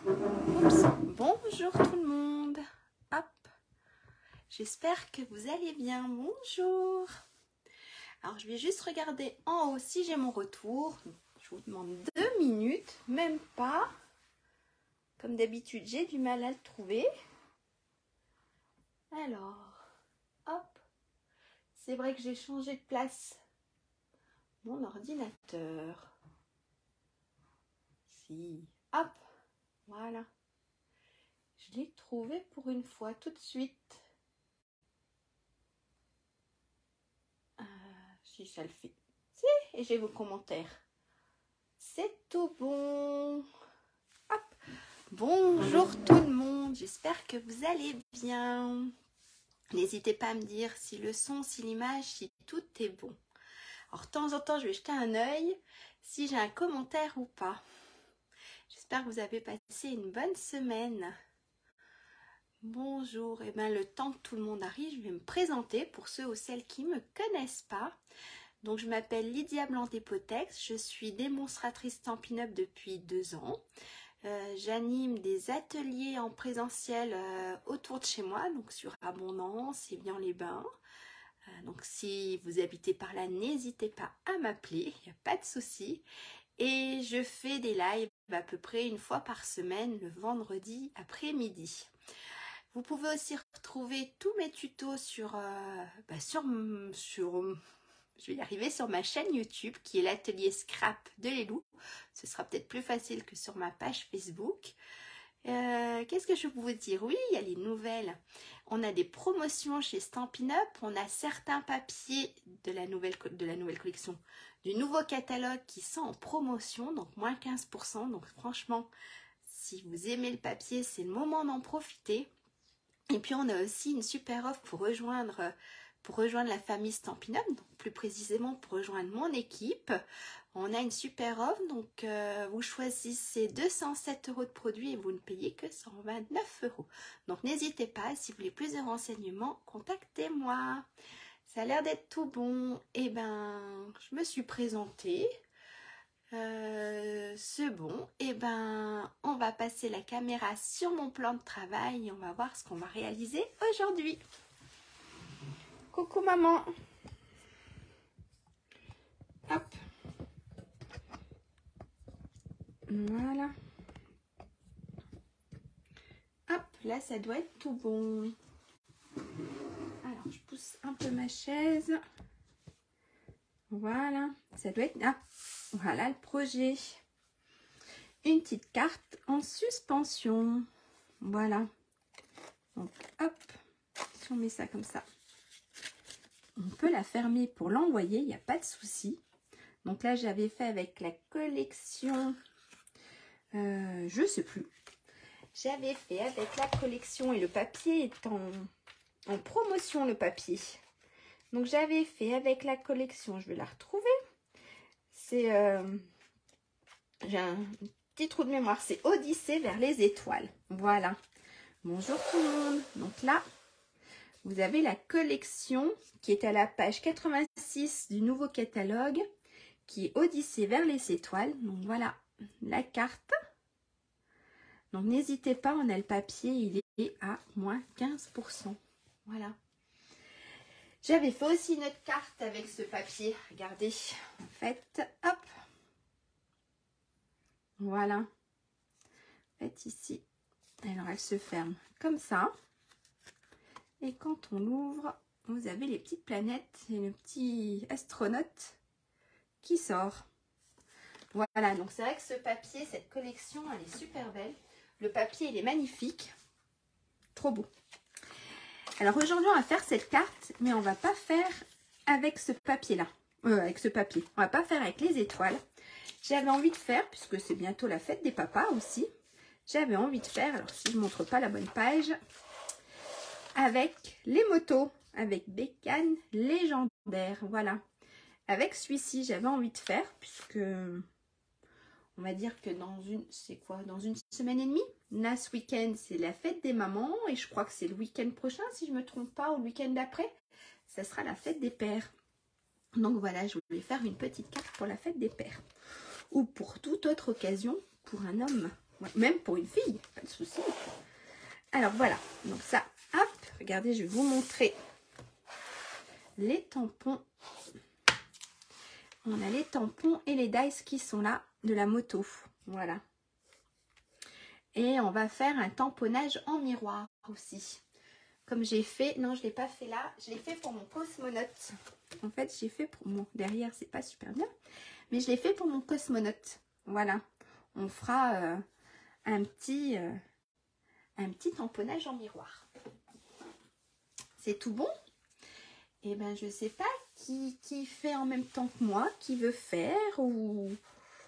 Oups. Bonjour tout le monde. Hop. J'espère que vous allez bien. Bonjour. Alors, je vais juste regarder en haut si j'ai mon retour. Je vous demande 2 minutes, même pas. Comme d'habitude, j'ai du mal à le trouver. Alors, hop. C'est vrai que j'ai changé de place mon ordinateur. Si. Hop. Voilà. Je l'ai trouvé pour une fois tout de suite. Si ça le fait. Si, et j'ai vos commentaires. C'est tout bon. Hop. Bonjour tout le monde. J'espère que vous allez bien. N'hésitez pas à me dire si le son, si l'image, si tout est bon. Alors, de temps en temps, je vais jeter un œil si j'ai un commentaire ou pas. J'espère que vous avez passé une bonne semaine. Bonjour. Et bien, le temps que tout le monde arrive, je vais me présenter pour ceux ou celles qui ne me connaissent pas. Donc, je m'appelle Lydia Blanc-Despotex. Je suis démonstratrice Stampin' Up depuis 2 ans. J'anime des ateliers en présentiel autour de chez moi, donc sur Abondance et Vian-les-Bains. Donc si vous habitez par là, n'hésitez pas à m'appeler, il n'y a pas de souci. Et je fais des lives à peu près une fois par semaine, le vendredi après-midi. Vous pouvez aussi retrouver tous mes tutos sur je vais y arriver, sur ma chaîne YouTube qui est l'atelier Scrap de Lélou. Ce sera peut-être plus facile que sur ma page Facebook. Qu'est-ce que je peux vous dire? Oui, il y a les nouvelles. On a des promotions chez Stampin' Up. On a certains papiers de la nouvelle collection, du nouveau catalogue qui sont en promotion, donc moins 15%. Donc franchement, si vous aimez le papier, c'est le moment d'en profiter. Et puis on a aussi une super offre pour rejoindre la famille Stampin' Up, donc plus précisément pour rejoindre mon équipe. On a une super offre, donc vous choisissez 207 € de produits et vous ne payez que 129 €. Donc n'hésitez pas, si vous voulez plus de renseignements, contactez-moi. Ça a l'air d'être tout bon. Et ben, je me suis présentée. C'est bon. Et ben, on va passer la caméra sur mon plan de travail et on va voir ce qu'on va réaliser aujourd'hui. Coucou maman. Hop. Voilà. Hop, là ça doit être tout bon. Alors je pousse un peu ma chaise. Voilà, ça doit être... Ah, voilà le projet. Une petite carte en suspension. Voilà. Donc hop, si on met ça comme ça, on peut la fermer pour l'envoyer, il n'y a pas de souci. Donc là j'avais fait avec la collection, je sais plus. J'avais fait avec la collection et le papier est en promotion, le papier. Donc j'avais fait avec la collection, je vais la retrouver. C'est, j'ai un petit trou de mémoire, c'est Odyssée vers les étoiles. Voilà. Bonjour tout le monde. Donc là, vous avez la collection qui est à la page 86 du nouveau catalogue, qui est Odyssée vers les étoiles. Donc voilà la carte. Donc n'hésitez pas, on a le papier, il est à moins 15%. Voilà. J'avais fait aussi une autre carte avec ce papier. Regardez, en fait, hop. Voilà. En fait, ici, alors elle se ferme comme ça. Et quand on l'ouvre, vous avez les petites planètes et le petit astronaute qui sort. Voilà, donc c'est vrai que ce papier, cette collection, elle est super belle. Le papier, il est magnifique. Trop beau. Alors aujourd'hui, on va faire cette carte, mais on va pas faire avec ce papier-là. Avec ce papier. On va pas faire avec les étoiles. J'avais envie de faire, puisque c'est bientôt la fête des papas aussi, j'avais envie de faire, alors si je ne montre pas la bonne page, avec les motos, avec Bécane légendaire, voilà. Avec celui-ci, j'avais envie de faire, puisque on va dire que dans une semaine et demie, là ce week-end c'est la fête des mamans, et je crois que c'est le week-end prochain, si je ne me trompe pas, ou le week-end d'après, ça sera la fête des pères. Donc voilà, je voulais faire une petite carte pour la fête des pères. Ou pour toute autre occasion, pour un homme Ouais, même pour une fille, pas de souci. Alors voilà, donc ça, hop, regardez, je vais vous montrer les tampons. On a les tampons et les dies qui sont là de la moto. Voilà. Et on va faire un tamponnage en miroir aussi. Comme j'ai fait, non je ne l'ai pas fait là, je l'ai fait pour mon cosmonaute. En fait j'ai fait pour mon, derrière c'est pas super bien, mais je l'ai fait pour mon cosmonaute. Voilà, on fera un petit tamponnage en miroir. C'est tout bon? Et ben je sais pas qui fait en même temps que moi, qui veut faire ou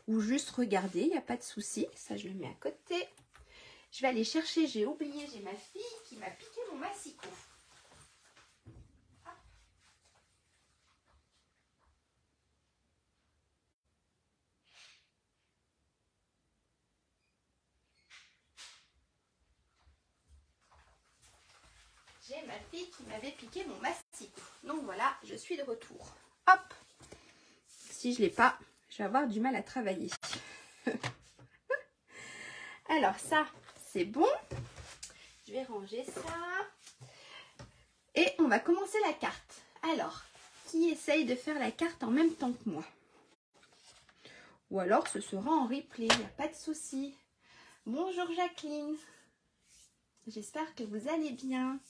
juste regarder, il n'y a pas de souci. Ça je le mets à côté. Je vais aller chercher, j'ai oublié, j'ai ma fille qui m'a piqué mon massicot. J'ai ma fille qui m'avait piqué mon massicot. Donc voilà, je suis de retour. Hop! Si je ne l'ai pas, je vais avoir du mal à travailler. Alors ça, c'est bon. Je vais ranger ça. Et on va commencer la carte. Alors, qui essaye de faire la carte en même temps que moi? Ou alors ce sera en replay, il n'y a pas de souci. Bonjour Jacqueline. J'espère que vous allez bien.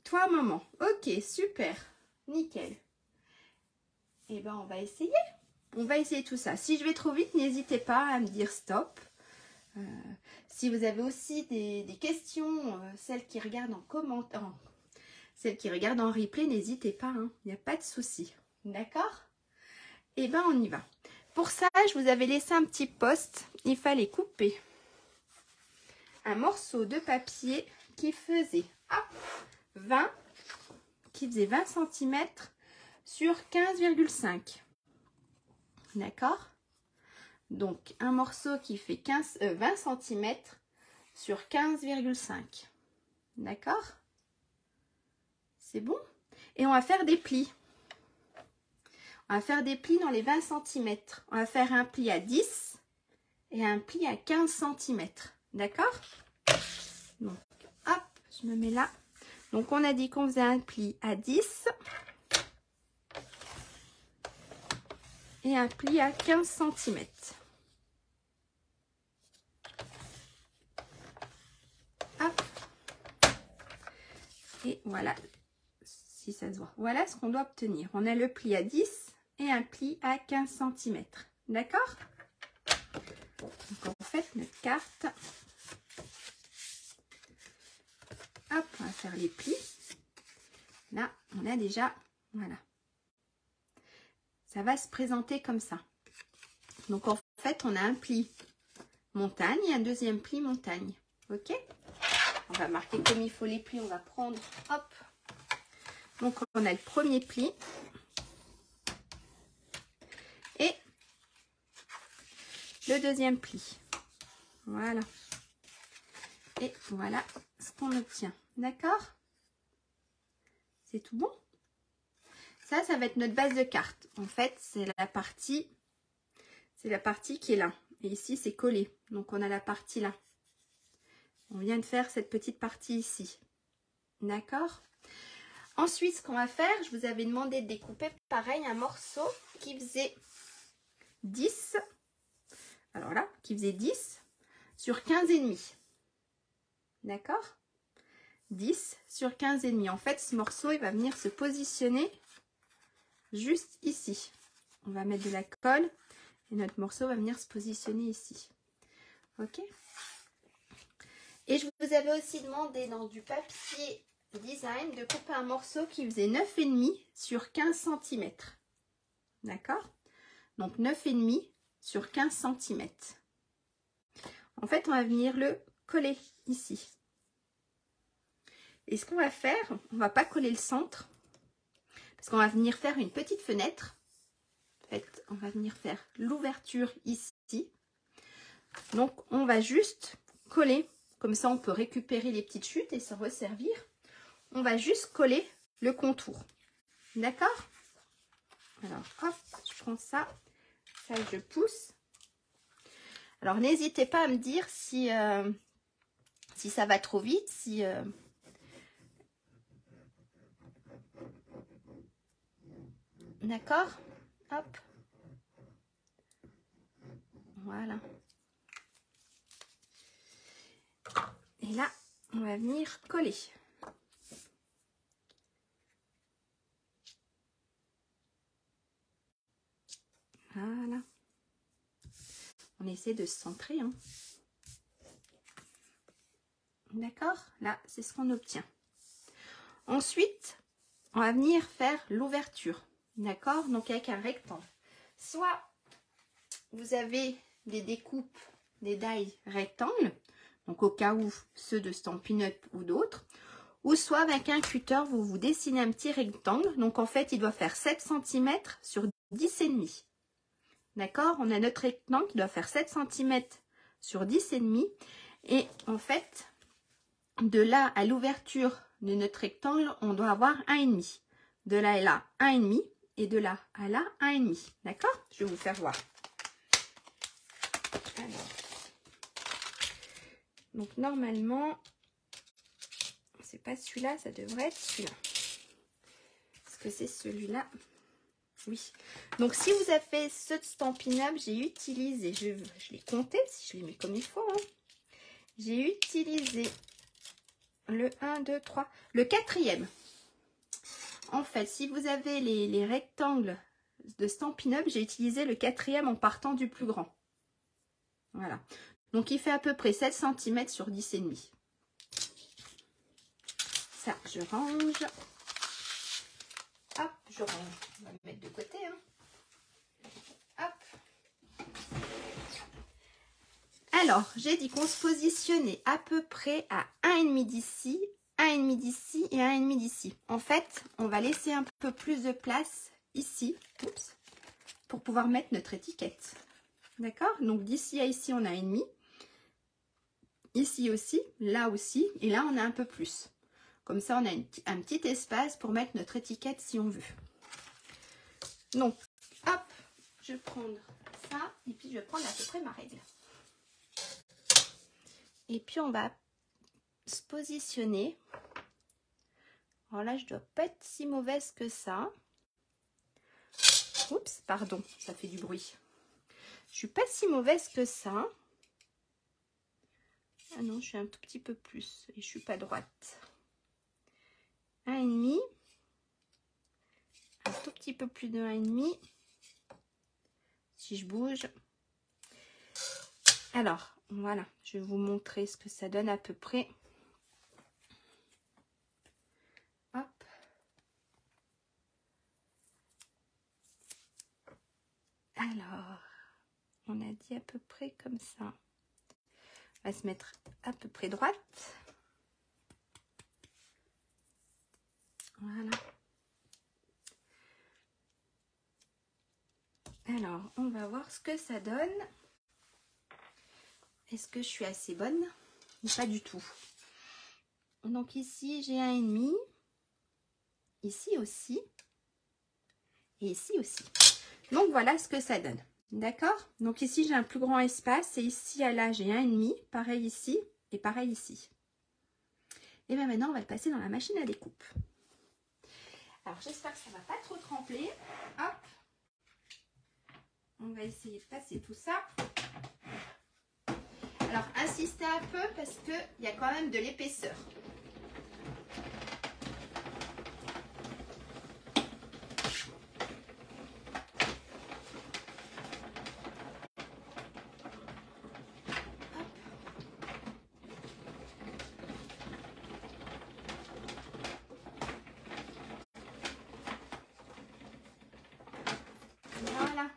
Toi maman. Ok, super. Nickel. Et ben on va essayer. On va essayer tout ça. Si je vais trop vite, n'hésitez pas à me dire stop. Si vous avez aussi des questions, celles qui regardent en commentaire, celles qui regardent en replay, n'hésitez pas, hein, il n'y a pas de souci. D'accord? Et ben on y va. Pour ça, je vous avais laissé un petit post. Il fallait couper un morceau de papier qui faisait 20 cm sur 15,5. D'accord? Donc, un morceau qui fait 20 cm sur 15,5. D'accord? C'est bon? Et on va faire des plis. On va faire des plis dans les 20 cm. On va faire un pli à 10 et un pli à 15 cm. D'accord? Donc, hop, je me mets là. Donc, on a dit qu'on faisait un pli à 10 et un pli à 15 cm. Hop. Et voilà, si ça se voit. Voilà ce qu'on doit obtenir. On a le pli à 10 et un pli à 15 cm. D'accord? Donc, on fait notre carte. Hop, on va faire les plis. Là, on a déjà, voilà. Ça va se présenter comme ça. Donc, en fait, on a un pli montagne et un deuxième pli montagne. Ok? On va marquer comme il faut les plis. On va prendre, hop. Donc, on a le premier pli. Et le deuxième pli. Voilà. Et voilà ce qu'on obtient. D'accord? C'est tout bon? Ça va être notre base de carte. En fait, c'est la partie qui est là. Et ici, c'est collé. Donc, on a la partie là. On vient de faire cette petite partie ici. D'accord? Ensuite, ce qu'on va faire, je vous avais demandé de découper pareil un morceau qui faisait 10. Alors là, qui faisait 10 sur 15,5. D'accord? 10 sur 15,5. En fait, ce morceau, il va venir se positionner juste ici. On va mettre de la colle et notre morceau va venir se positionner ici. Ok? Et je vous avais aussi demandé dans du papier design de couper un morceau qui faisait 9,5 sur 15 cm. D'accord? Donc 9,5 sur 15 cm. En fait, on va venir le coller ici. Et ce qu'on va faire, on ne va pas coller le centre, parce qu'on va venir faire une petite fenêtre. En fait, on va venir faire l'ouverture ici. Donc, on va juste coller. Comme ça, on peut récupérer les petites chutes et se resservir. On va juste coller le contour. D'accord? Alors, hop, je prends ça. Ça, je pousse. Alors, n'hésitez pas à me dire si, si ça va trop vite, si... D'accord? Hop. Voilà. Et là, on va venir coller. Voilà. On essaie de se centrer. Hein. D'accord? Là, c'est ce qu'on obtient. Ensuite, on va venir faire l'ouverture. D'accord? Donc, avec un rectangle. Soit vous avez des découpes, des die rectangles, donc au cas où ceux de Stampin' Up ou d'autres, ou soit avec un cutter, vous dessinez un petit rectangle. Donc, en fait, il doit faire 7 cm sur 10,5. D'accord? On a notre rectangle qui doit faire 7 cm sur 10,5. Et en fait, de là à l'ouverture de notre rectangle, on doit avoir 1,5. De là à là, 1,5. Et de là à là, 1,5. D'accord? Je vais vous faire voir. Alors, donc normalement, c'est pas celui-là, ça devrait être celui-là. Parce que c'est celui-là. Oui. Donc si vous avez fait ceux de Stampin' Up, j'ai utilisé, je l'ai compté si je les mets comme il faut. Hein. J'ai utilisé le 1, 2, 3, le 4e. En fait, si vous avez les rectangles de Stampin' Up, j'ai utilisé le 4e en partant du plus grand. Voilà. Donc, il fait à peu près 7 cm sur 10,5. Ça, je range. Hop, je range. On va le mettre de côté. Hein. Hop. Alors, j'ai dit qu'on se positionnait à peu près à 1,5 d'ici, 1,5 d'ici et 1,5 d'ici. En fait, on va laisser un peu plus de place ici, oups, pour pouvoir mettre notre étiquette. D'accord? Donc, d'ici à ici, on a 1,5. Ici aussi, là aussi, et là, on a un peu plus. Comme ça, on a un petit espace pour mettre notre étiquette si on veut. Donc, hop, je vais prendre ça, et puis je vais prendre à peu près ma règle. Et puis, on va se positionner. Alors là, je ne dois pas être si mauvaise que ça. Oups, pardon, ça fait du bruit. Je ne suis pas si mauvaise que ça. Ah non, je suis un tout petit peu plus et je ne suis pas droite. 1,5. Un tout petit peu plus de 1,5. Si je bouge. Alors, voilà, je vais vous montrer ce que ça donne à peu près. Hop. Alors, on a dit à peu près comme ça. On va se mettre à peu près droite. Voilà. Alors, on va voir ce que ça donne. Est-ce que je suis assez bonne? Pas du tout. Donc ici, j'ai 1,5. Ici aussi. Et ici aussi. Donc, voilà ce que ça donne. D'accord? Donc ici, j'ai un plus grand espace. Et ici, à là, j'ai 1,5. Pareil ici. Et pareil ici. Et bien maintenant, on va le passer dans la machine à découpe. Alors, j'espère que ça ne va pas trop trembler. Hop. On va essayer de passer tout ça. Alors, insistez un peu parce qu'il y a quand même de l'épaisseur. Voilà.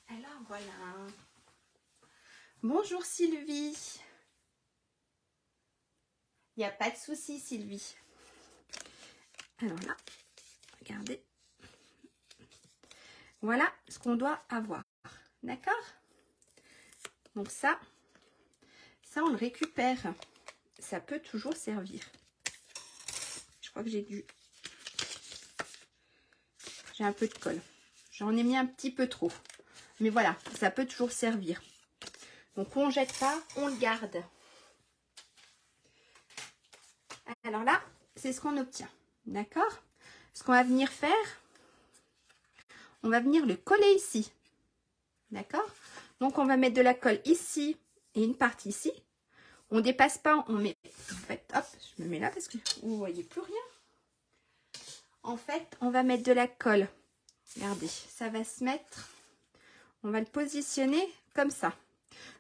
Alors, voilà. Bonjour Sylvie. Il n'y a pas de souci Sylvie. Alors là, regardez. Voilà ce qu'on doit avoir. D'accord? Donc ça on le récupère. Ça peut toujours servir. Je crois que j'ai un peu de colle. J'en ai mis un petit peu trop. Mais voilà, ça peut toujours servir. Donc on ne jette pas, on le garde. Alors là, c'est ce qu'on obtient. D'accord? Ce qu'on va venir faire, on va venir le coller ici. D'accord? Donc on va mettre de la colle ici et une partie ici. On dépasse pas, on met... En fait, hop, je me mets là parce que vous ne voyez plus rien. En fait, on va mettre de la colle. Regardez, ça va se mettre... On va le positionner comme ça.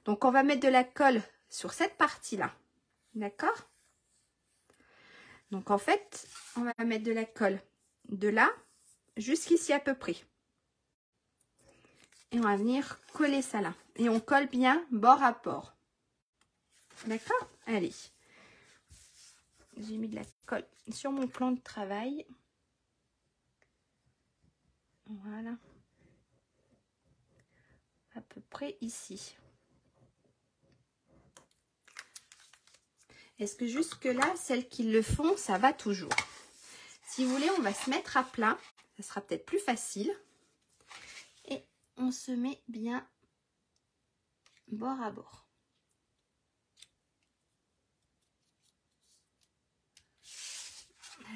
Donc, on va mettre de la colle sur cette partie-là. D'accord? Donc, en fait, on va mettre de la colle de là jusqu'ici à peu près. Et on va venir coller ça là. Et on colle bien bord à bord. D'accord? Allez. J'ai mis de la colle sur mon plan de travail. Voilà. À peu près ici. Est-ce que jusque là, celles qui le font, ça va toujours? Si vous voulez, on va se mettre à plat. Ça sera peut-être plus facile. Et on se met bien bord à bord.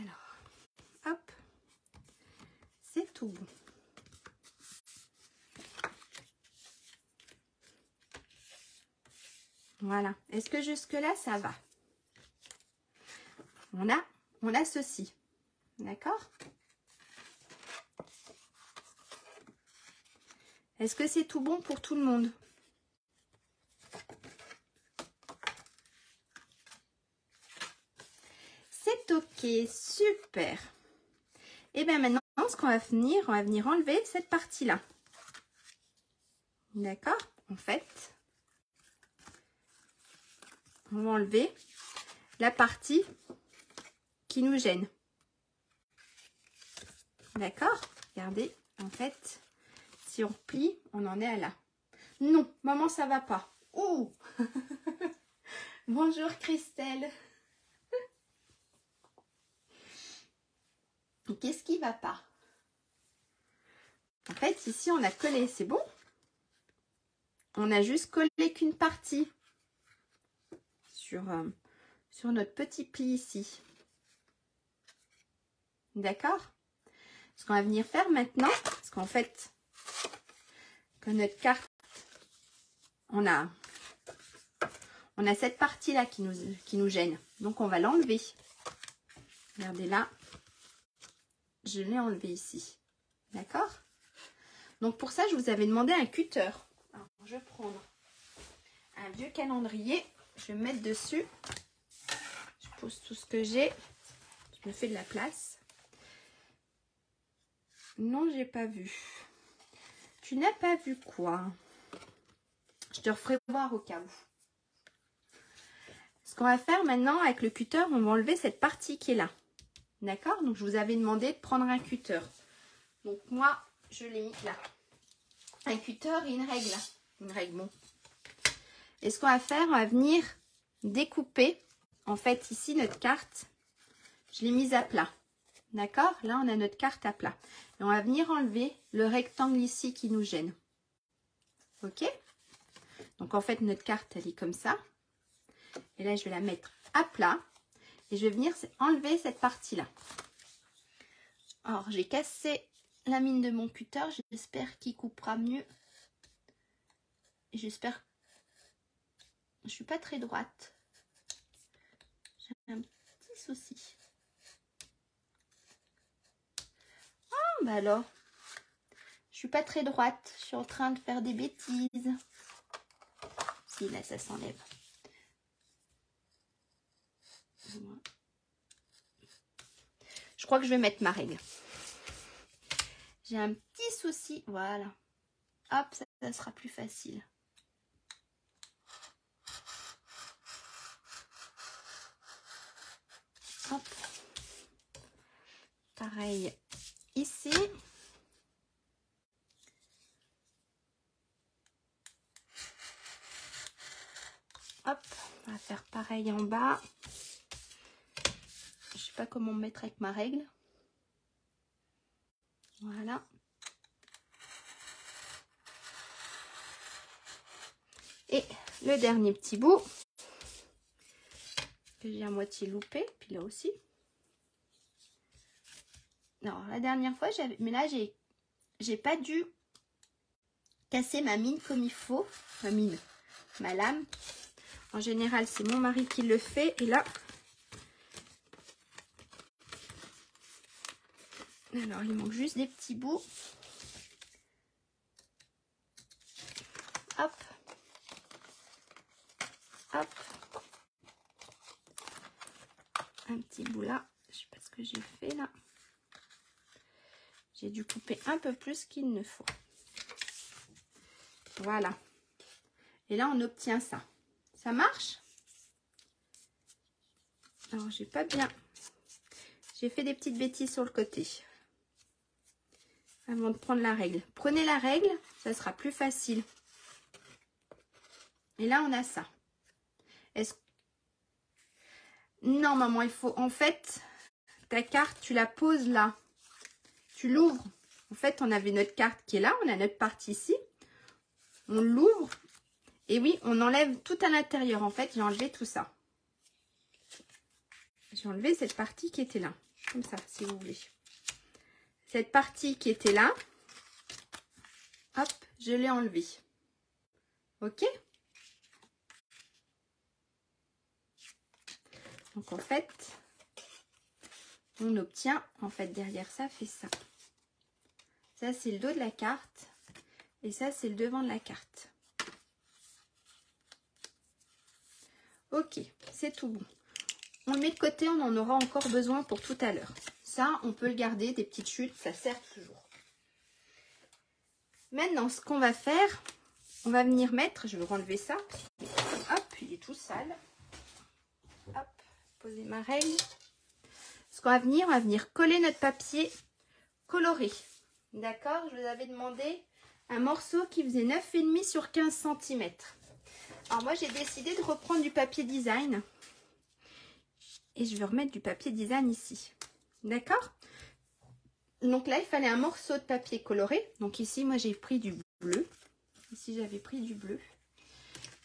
Alors, hop. C'est tout bon. Voilà. Est-ce que jusque là, ça va? On a ceci. D'accord? Est-ce que c'est tout bon pour tout le monde? C'est ok, super. Et bien maintenant, ce qu'on va venir, on va venir enlever cette partie-là. D'accord? En fait, on va enlever la partie qui nous gêne. D'accord? Regardez, en fait, si on plie, on en est à là. Non, maman, ça va pas. Ouh. Bonjour Christelle. Qu'est-ce qui va pas? En fait, ici, on a collé, c'est bon? On a juste collé qu'une partie sur notre petit pli ici. D'accord? Ce qu'on va venir faire maintenant, parce qu'en fait, que notre carte, on a cette partie-là qui nous gêne. Donc, on va l'enlever. Regardez là. Je l'ai enlevé ici. D'accord? Donc, pour ça, je vous avais demandé un cutter. Alors, je vais prendre un vieux calendrier. Je vais me mettre dessus. Je pose tout ce que j'ai. Je me fais de la place. Non, j'ai pas vu. Tu n'as pas vu quoi? Je te referai voir au cas où. Ce qu'on va faire maintenant avec le cutter, on va enlever cette partie qui est là. D'accord? Donc, je vous avais demandé de prendre un cutter. Donc, moi, je l'ai mis là. Un cutter et une règle. Une règle, bon. Et ce qu'on va faire, on va venir découper. En fait, ici, notre carte, je l'ai mise à plat. D'accord? Là, on a notre carte à plat. Et on va venir enlever le rectangle ici qui nous gêne. Ok? Donc, en fait, notre carte, elle est comme ça. Et là, je vais la mettre à plat. Et je vais venir enlever cette partie-là. Alors, j'ai cassé la mine de mon cutter. J'espère qu'il coupera mieux. J'espère. Je suis pas très droite. J'ai un petit souci. Ah, bah alors. Je suis pas très droite. Je suis en train de faire des bêtises. Si, là, ça s'enlève. Je crois que je vais mettre ma règle. J'ai un petit souci. Voilà. Hop, ça sera plus facile. Hop. Pareil ici. Hop, on va faire pareil en bas. Je sais pas comment mettre avec ma règle. Voilà. Et le dernier petit bout que j'ai à moitié loupé, puis là aussi. Non, la dernière fois, mais là, j'ai pas dû casser ma mine comme il faut. Ma lame. En général, c'est mon mari qui le fait. Et là, alors il manque juste des petits bouts. Hop. Hop. Un petit bout là. Je sais pas ce que j'ai fait là. J'ai dû couper un peu plus qu'il ne faut. Voilà. Et là, on obtient ça. Ça marche? Alors, j'ai pas bien... J'ai fait des petites bêtises sur le côté. Avant de prendre la règle. Prenez la règle, ça sera plus facile. Et là, on a ça. Non, maman, il faut... En fait, ta carte, tu la poses là. Tu l'ouvres. En fait, on avait notre carte qui est là. On a notre partie ici. On l'ouvre. Et oui, on enlève tout à l'intérieur. En fait, j'ai enlevé tout ça. J'ai enlevé cette partie qui était là. Comme ça, si vous voulez. Cette partie qui était là. Hop, je l'ai enlevée. Ok? Donc, en fait, on obtient, en fait, derrière ça, fait ça. Ça, c'est le dos de la carte. Et ça, c'est le devant de la carte. Ok, c'est tout bon. On le met de côté, on en aura encore besoin pour tout à l'heure. Ça, on peut le garder, des petites chutes, ça sert toujours. Maintenant, ce qu'on va faire, on va venir mettre, je vais renlever ça. Hop, il est tout sale. Hop, poser ma règle. Ce qu'on va venir coller notre papier coloré. D'accord, je vous avais demandé un morceau qui faisait 9,5 sur 15 cm. Alors moi, j'ai décidé de reprendre du papier design. Et je vais remettre du papier design ici. D'accord? Donc là, il fallait un morceau de papier coloré. Donc ici, moi, j'ai pris du bleu. Ici, j'avais pris du bleu.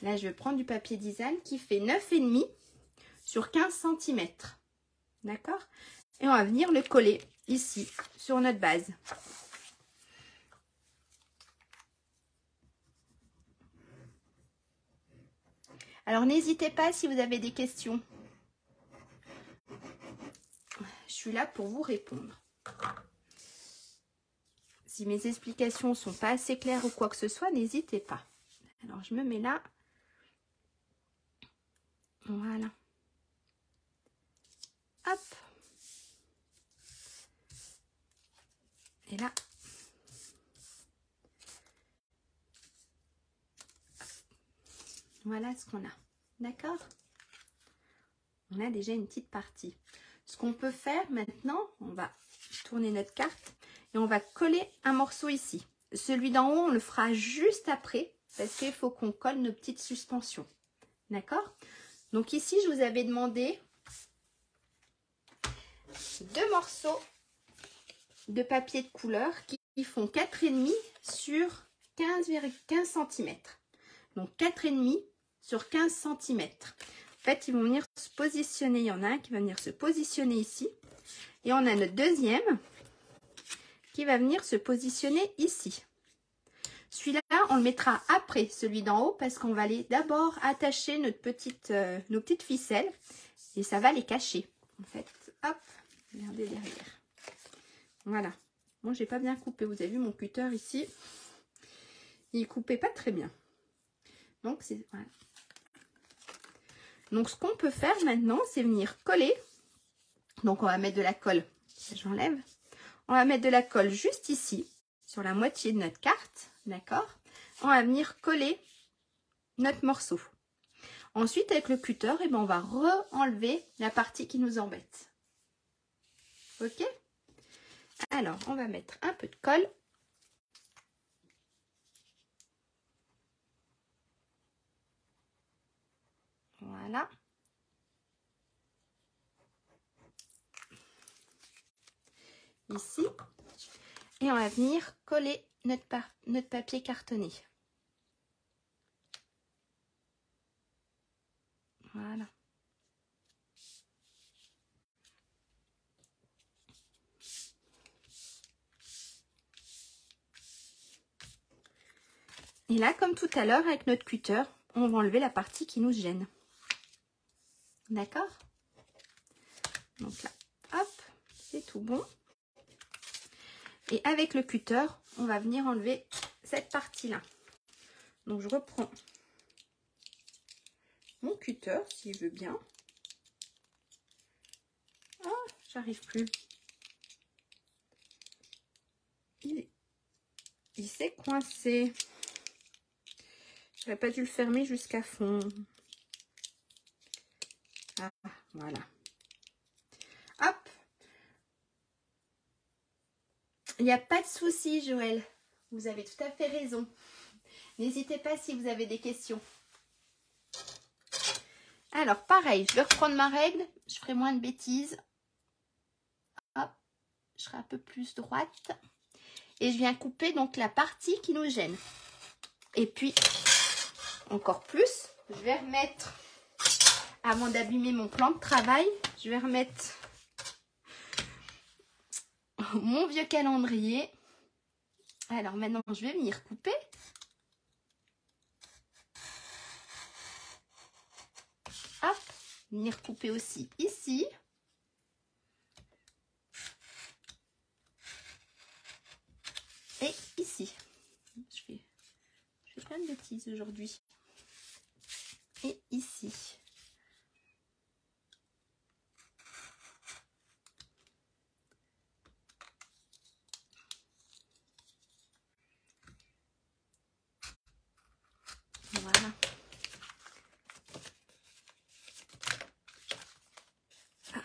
Là, je vais prendre du papier design qui fait 9,5 sur 15 cm. D'accord? Et on va venir le coller ici, sur notre base. Alors, n'hésitez pas si vous avez des questions. Je suis là pour vous répondre. Si mes explications ne sont pas assez claires ou quoi que ce soit, n'hésitez pas. Alors, je me mets là. Voilà. Hop. Et là. Voilà ce qu'on a. D'accord? On a déjà une petite partie. Ce qu'on peut faire maintenant, on va tourner notre carte et on va coller un morceau ici. Celui d'en haut, on le fera juste après parce qu'il faut qu'on colle nos petites suspensions. D'accord? Donc ici, je vous avais demandé 2 morceaux de papier de couleur qui font 4,5 sur 15 cm. Donc 4,5 sur 15 cm. En fait, ils vont venir se positionner. Il y en a un qui va venir se positionner ici. Et on a notre deuxième qui va venir se positionner ici. Celui-là, on le mettra après celui d'en haut parce qu'on va aller d'abord attacher nos petites ficelles. Et ça va les cacher. En fait, hop, regardez derrière. Voilà. Moi, j'ai pas bien coupé. Vous avez vu mon cutter ici. Il coupait pas très bien. Donc, c'est... Voilà. Donc, ce qu'on peut faire maintenant, c'est venir coller. Donc, on va mettre de la colle. J'enlève. On va mettre de la colle juste ici, sur la moitié de notre carte. D'accord? On va venir coller notre morceau. Ensuite, avec le cutter, eh ben, on va re-enlever la partie qui nous embête. Ok? Alors, on va mettre un peu de colle. Voilà. Ici. Et on va venir coller notre papier cartonné. Voilà. Et là, comme tout à l'heure, avec notre cutter, on va enlever la partie qui nous gêne. D'accord? Donc là, hop, c'est tout bon. Et avec le cutter, on va venir enlever cette partie-là. Donc, je reprends mon cutter, s'il veut bien. Ah, j'arrive plus. Il s'est coincé. J'aurais pas dû le fermer jusqu'à fond. Ah, voilà. Hop. Il n'y a pas de souci, Joël. Vous avez tout à fait raison. N'hésitez pas si vous avez des questions. Alors, pareil, je vais reprendre ma règle. Je ferai moins de bêtises. Hop. Je serai un peu plus droite. Et je viens couper donc la partie qui nous gêne. Et puis, encore plus, je vais remettre, avant d'abîmer mon plan de travail, je vais remettre mon vieux calendrier. Alors maintenant, je vais venir couper. Hop, venir couper aussi ici. Et ici. Je fais plein de bêtises aujourd'hui. Et ici. Voilà. Ah,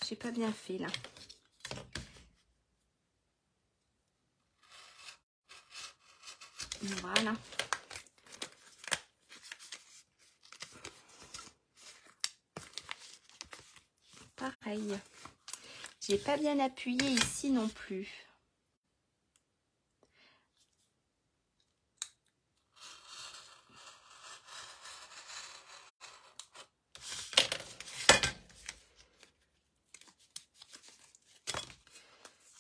j'ai pas bien fait là. Voilà. Pareil. J'ai pas bien appuyé ici non plus.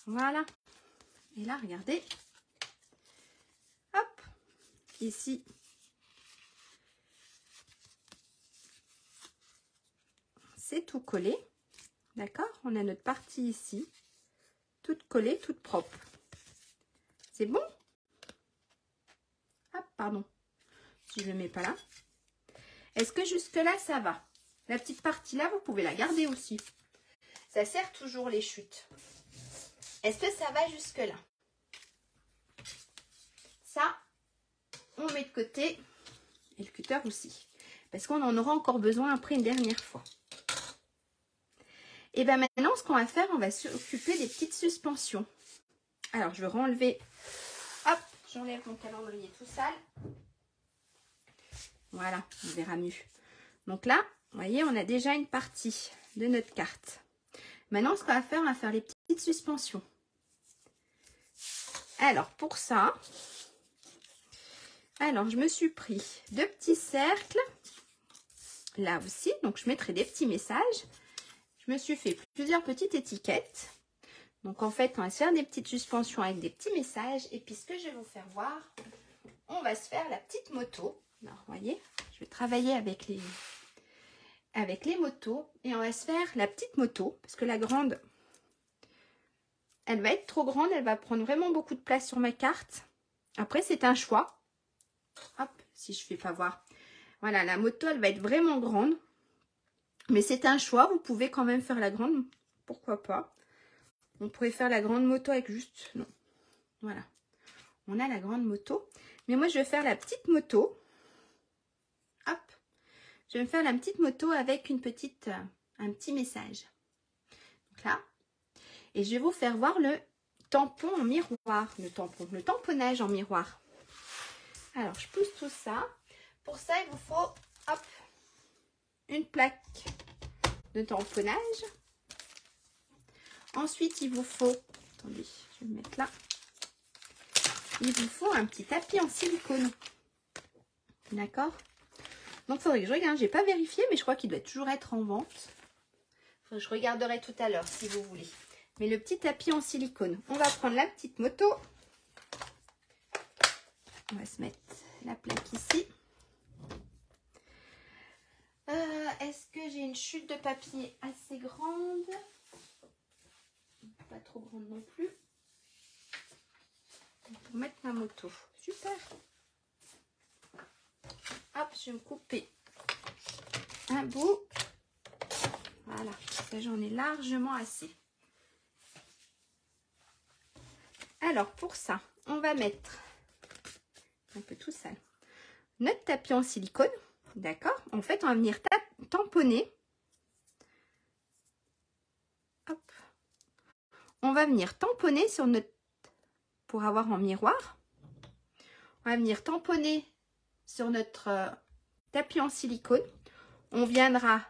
Voilà. Et là, regardez. Hop. Ici. C'est tout collé. D'accord? On a notre partie ici. Toute collée, toute propre. C'est bon? Hop, pardon. Si je ne le mets pas là. Est-ce que jusque-là, ça va? La petite partie-là, vous pouvez la garder aussi. Ça sert toujours les chutes. Est-ce que ça va jusque-là? Ça, on met de côté. Et le cutter aussi. Parce qu'on en aura encore besoin après une dernière fois. Et bien maintenant, ce qu'on va faire, on va s'occuper des petites suspensions. Alors, je vais renlever. Hop, j'enlève mon calendrier tout sale. Voilà, on verra mieux. Donc là, vous voyez, on a déjà une partie de notre carte. Maintenant, ce qu'on va faire, on va faire les petites suspensions. Alors, pour ça, je me suis pris 2 petits cercles. Là aussi, donc je mettrai des petits messages. Je me suis fait plusieurs petites étiquettes. Donc, en fait, on va se faire des petites suspensions avec des petits messages. Et puis, ce que je vais vous faire voir, on va se faire la petite moto. Alors, vous voyez, je vais travailler avec les motos. Et on va se faire la petite moto. Parce que la grande, elle va être trop grande. Elle va prendre vraiment beaucoup de place sur ma carte. Après, c'est un choix. Hop, si je ne fais pas voir. Voilà, la moto, elle va être vraiment grande. Mais c'est un choix. Vous pouvez quand même faire la grande. Pourquoi pas? On pourrait faire la grande moto avec juste... Non. Voilà. On a la grande moto. Mais moi, je vais faire la petite moto. Hop. Je vais me faire la petite moto avec un petit message. Donc là. Et je vais vous faire voir le tampon en miroir. Le tamponnage en miroir. Alors, je pousse tout ça. Pour ça, il vous faut, hop, une plaque de tamponnage. Ensuite, il vous faut, attendez, je vais le mettre là. Il vous faut un petit tapis en silicone. D'accord? Donc, il faudrait que je regarde. J'ai pas vérifié, mais je crois qu'il doit toujours être en vente. Je regarderai tout à l'heure si vous voulez. Mais le petit tapis en silicone. On va prendre la petite moto. On va se mettre la plaque ici. Est-ce que j'ai une chute de papier assez grande? Pas trop grande non plus. Pour mettre ma moto. Super. Hop, je vais me couper un bout. Voilà, ça j'en ai largement assez. Alors pour ça, on va mettre un peu tout sale. Notre tapis en silicone, d'accord? En fait, on va venir tamponner. Hop. On va venir tamponner sur notre, pour avoir en miroir. On va venir tamponner sur notre tapis en silicone. On viendra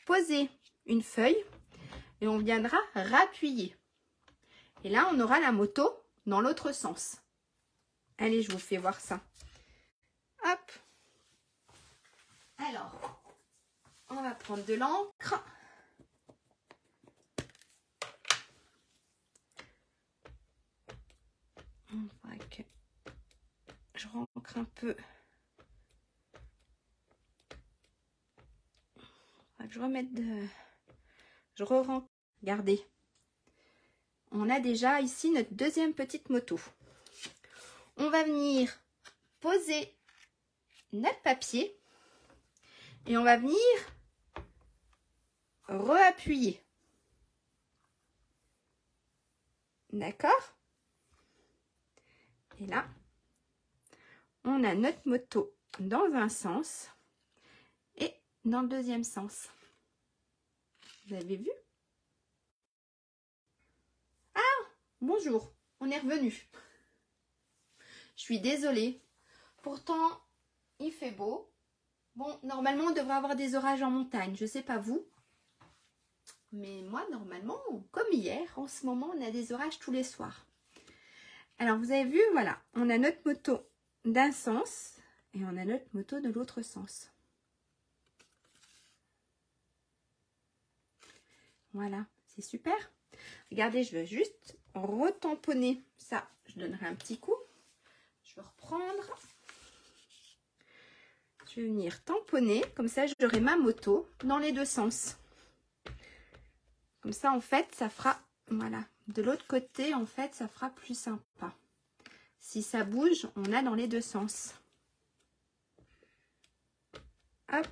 poser une feuille et on viendra rappuyer. Et là, on aura la moto dans l'autre sens. Allez, je vous fais voir ça. Hop. Alors, on va prendre de l'encre. Il faudrait que je rencre un peu. Il faudrait que je remette de... Je re-rencre. Regardez. On a déjà ici notre deuxième petite moto. On va venir poser notre papier et on va venir re-appuyer. D'accord? Et là, on a notre moto dans un sens et dans le deuxième sens. Vous avez vu? Ah, bonjour, on est revenu. Je suis désolée. Pourtant, il fait beau. Bon, normalement, on devrait avoir des orages en montagne. Je ne sais pas vous. Mais moi, normalement, comme hier, en ce moment, on a des orages tous les soirs. Alors, vous avez vu, voilà. On a notre moto d'un sens et on a notre moto de l'autre sens. Voilà, c'est super. Regardez, je vais juste retamponner ça. Je donnerai un petit coup. Je vais reprendre. Je vais venir tamponner. Comme ça, j'aurai ma moto dans les deux sens. Comme ça, en fait, ça fera... Voilà. De l'autre côté, en fait, ça fera plus sympa. Si ça bouge, on a dans les deux sens. Hop.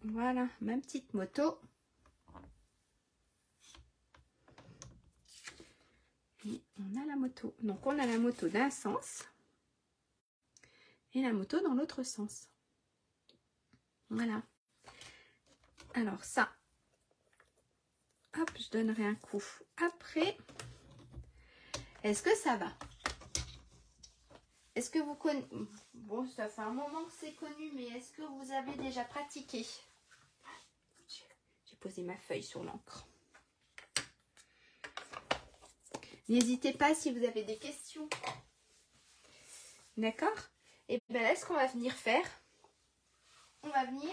Voilà, ma petite moto. Et on a la moto. Donc, on a la moto d'un sens. Et la moto dans l'autre sens. Voilà. Alors, ça. Hop, je donnerai un coup après. Est-ce que ça va? Est-ce que vous connaissez... Bon, ça fait un moment que c'est connu, mais est-ce que vous avez déjà pratiqué? J'ai posé ma feuille sur l'encre. N'hésitez pas si vous avez des questions. D'accord? Et bien là, ce qu'on va venir faire, on va venir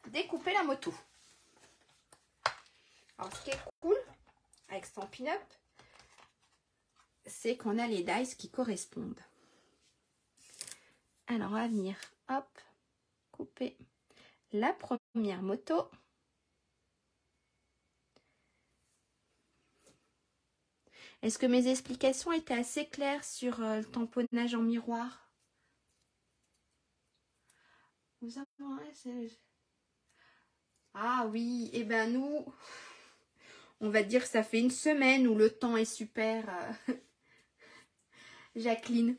découper la moto. Alors, ce qui est cool avec Stampin' Up, c'est qu'on a les dies qui correspondent. Alors, on va venir, hop, couper la première moto. Est-ce que mes explications étaient assez claires sur le tamponnage en miroir? Vous avez... Ah oui, et ben nous, on va dire que ça fait une semaine où le temps est super, Jacqueline.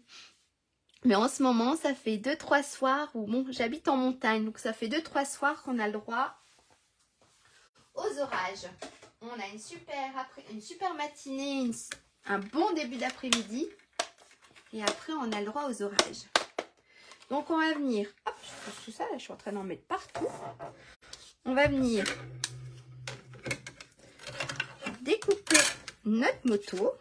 Mais en ce moment, ça fait 2-3 soirs où, bon, j'habite en montagne, donc ça fait 2-3 soirs qu'on a le droit aux orages. On a une super matinée, un bon début d'après-midi. Et après, on a le droit aux orages. Donc, on va venir... Hop, je pose tout ça, là, je suis en train d'en mettre partout. On va venir découper notre moto.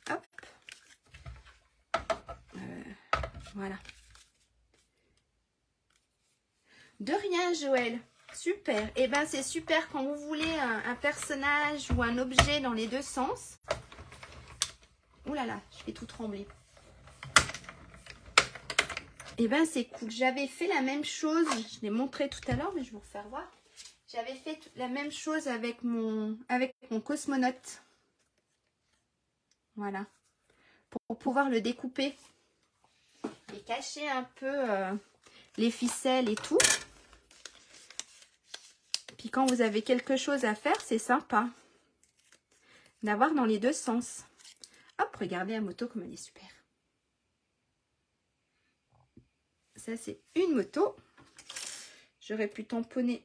Hop. Voilà. De rien, Joël. Super. Et ben c'est super quand vous voulez un personnage ou un objet dans les deux sens. Ouh là là, je vais tout trembler. Et ben c'est cool. J'avais fait la même chose. Je l'ai montré tout à l'heure, mais je vais vous refaire voir. J'avais fait la même chose avec mon cosmonaute. Voilà. Pour pouvoir le découper. Et cacher un peu les ficelles et tout. Puis quand vous avez quelque chose à faire, c'est sympa. D'avoir dans les deux sens. Hop, regardez la moto comme elle est super. Ça, c'est une moto. J'aurais pu tamponner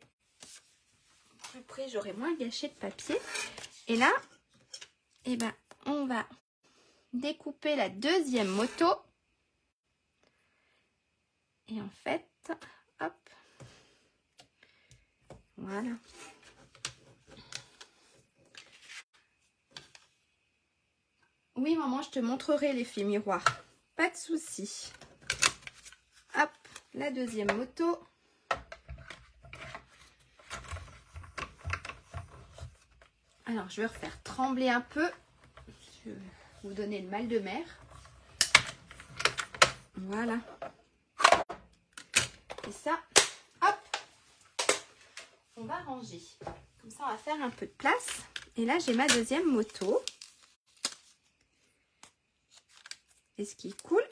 plus près, j'aurais moins gâché de papier. Et là, eh ben, on va découper la deuxième moto. Et en fait, hop, voilà. Oui, maman, je te montrerai l'effet miroir. Pas de souci. Hop, la deuxième moto. Alors, je vais refaire trembler un peu. Je vais vous donner le mal de mer. Voilà. Et ça, hop, on va ranger. Comme ça, on va faire un peu de place. Et là, j'ai ma deuxième moto. Et ce qui est cool,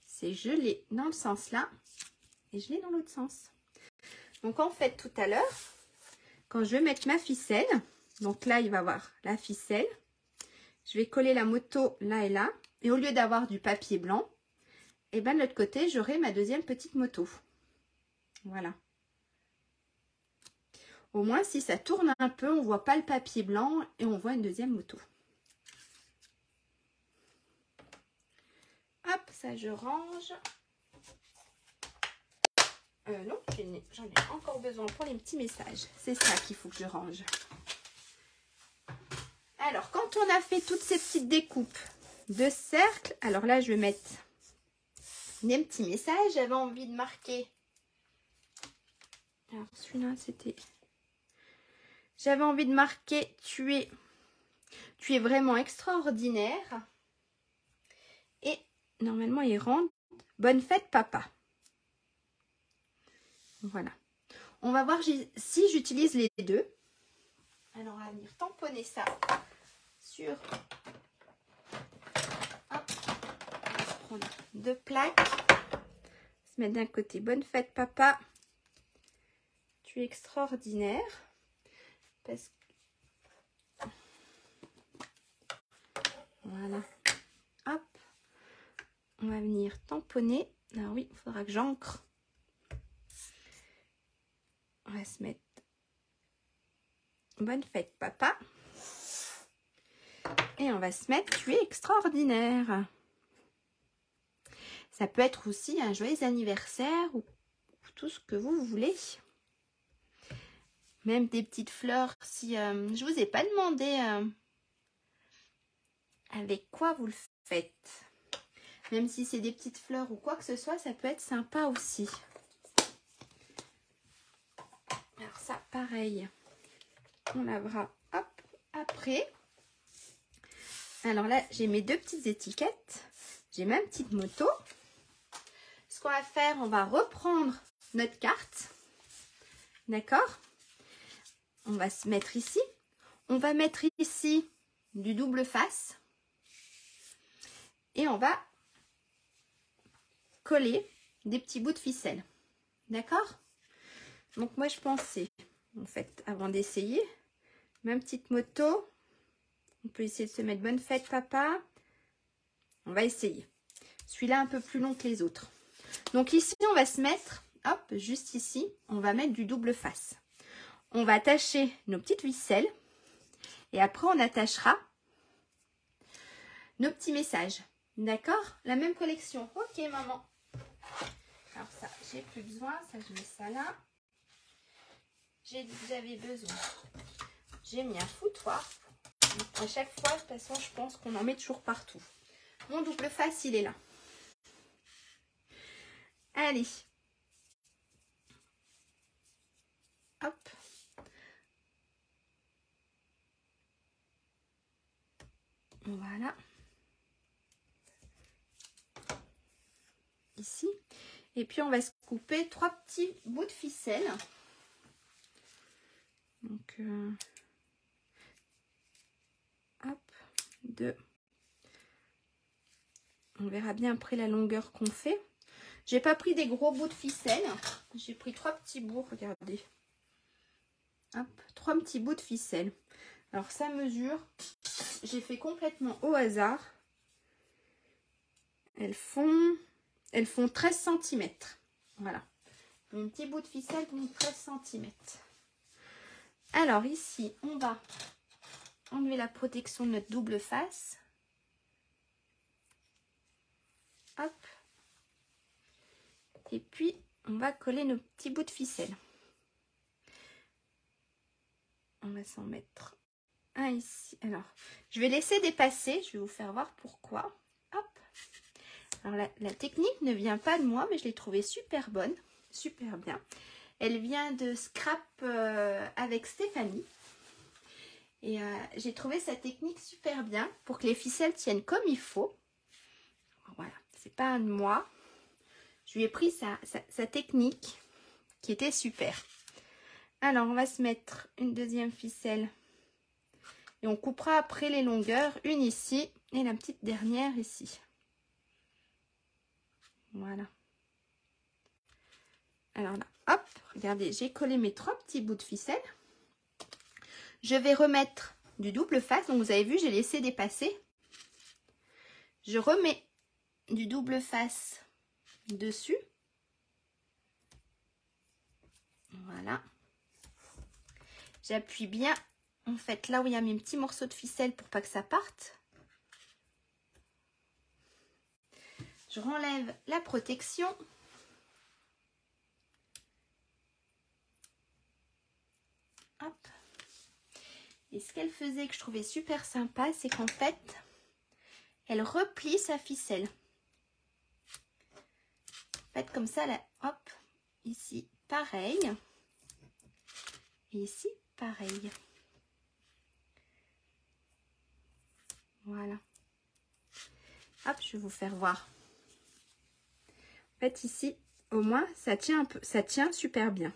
c'est je l'ai dans le sens là et je l'ai dans l'autre sens. Donc en fait, tout à l'heure, quand je vais mettre ma ficelle, donc là, il va y avoir la ficelle. Je vais coller la moto là et là. Et au lieu d'avoir du papier blanc, et ben de l'autre côté, j'aurai ma deuxième petite moto. Voilà. Au moins, si ça tourne un peu, on ne voit pas le papier blanc et on voit une deuxième moto. Hop, ça je range. Non, j'en ai encore besoin pour les petits messages. C'est ça qu'il faut que je range. Alors, quand on a fait toutes ces petites découpes de cercles, alors là, je vais mettre des petits messages. J'avais envie de marquer. Alors, celui-là, c'était... J'avais envie de marquer « Tu es vraiment extraordinaire ». Et normalement, il rentre « Bonne fête, papa ». Voilà. On va voir si j'utilise les deux. Alors, on va venir tamponner ça sur... Hop. On va se prendre deux plaques. Se mettre d'un côté « Bonne fête, papa ». Tu es extraordinaire. Parce que... Voilà. Hop. On va venir tamponner. Alors oui, il faudra que j'encre. On va se mettre bonne fête papa. Et on va se mettre tu es extraordinaire. Ça peut être aussi un joyeux anniversaire ou tout ce que vous voulez. Même des petites fleurs. Si je vous ai pas demandé avec quoi vous le faites. Même si c'est des petites fleurs ou quoi que ce soit, ça peut être sympa aussi. Alors ça, pareil. On lavera hop, après. Alors là, j'ai mes deux petites étiquettes. J'ai ma petite moto. Ce qu'on va faire, on va reprendre notre carte. D'accord? On va se mettre ici. On va mettre ici du double face. Et on va coller des petits bouts de ficelle. D'accord? Donc moi je pensais, en fait, avant d'essayer, ma petite moto, on peut essayer de se mettre bonne fête papa. On va essayer. Celui-là un peu plus long que les autres. Donc ici on va se mettre, hop, juste ici, on va mettre du double face. On va attacher nos petites ficelles et après on attachera nos petits messages. D'accord? La même collection. Ok maman. Alors ça, j'ai plus besoin. Ça, je mets ça là. J'avais besoin. J'ai mis un foutoir. À chaque fois, de toute façon, je pense qu'on en met toujours partout. Mon double face, il est là. Allez. Hop. Voilà. Ici. Et puis on va se couper 3 petits bouts de ficelle. Donc, hop, 2. On verra bien après la longueur qu'on fait. J'ai pas pris des gros bouts de ficelle. J'ai pris 3 petits bouts, regardez. Hop, 3 petits bouts de ficelle. Alors ça mesure, j'ai fait complètement au hasard. Elles font 13 cm. Voilà. Un petit bout de ficelle pour 13 cm. Alors ici, on va enlever la protection de notre double face. Hop. Et puis, on va coller nos petits bouts de ficelle. On va s'en mettre un ici. Alors, je vais laisser dépasser. Je vais vous faire voir pourquoi. Hop. Alors, la technique ne vient pas de moi, mais je l'ai trouvée super bonne. Super bien. Elle vient de Scrap avec Stéphanie. Et j'ai trouvé sa technique super bien pour que les ficelles tiennent comme il faut. Voilà, c'est pas un de moi. Je lui ai pris sa technique qui était super. Alors, on va se mettre une deuxième ficelle. Et on coupera après les longueurs. Une ici et la petite dernière ici. Voilà. Alors là, hop, regardez, j'ai collé mes 3 petits bouts de ficelle. Je vais remettre du double face. Donc, vous avez vu, j'ai laissé dépasser. Je remets du double face dessus. Voilà. J'appuie bien, en fait, là où il y a mes petits morceaux de ficelle pour pas que ça parte. Je renlève la protection. Hop. Et ce qu'elle faisait que je trouvais super sympa, c'est qu'en fait, elle replie sa ficelle. En fait, comme ça, là, hop, ici, pareil. Et ici, pareil. Voilà. Hop, je vais vous faire voir. En fait, ici, au moins, ça tient un peu, ça tient super bien.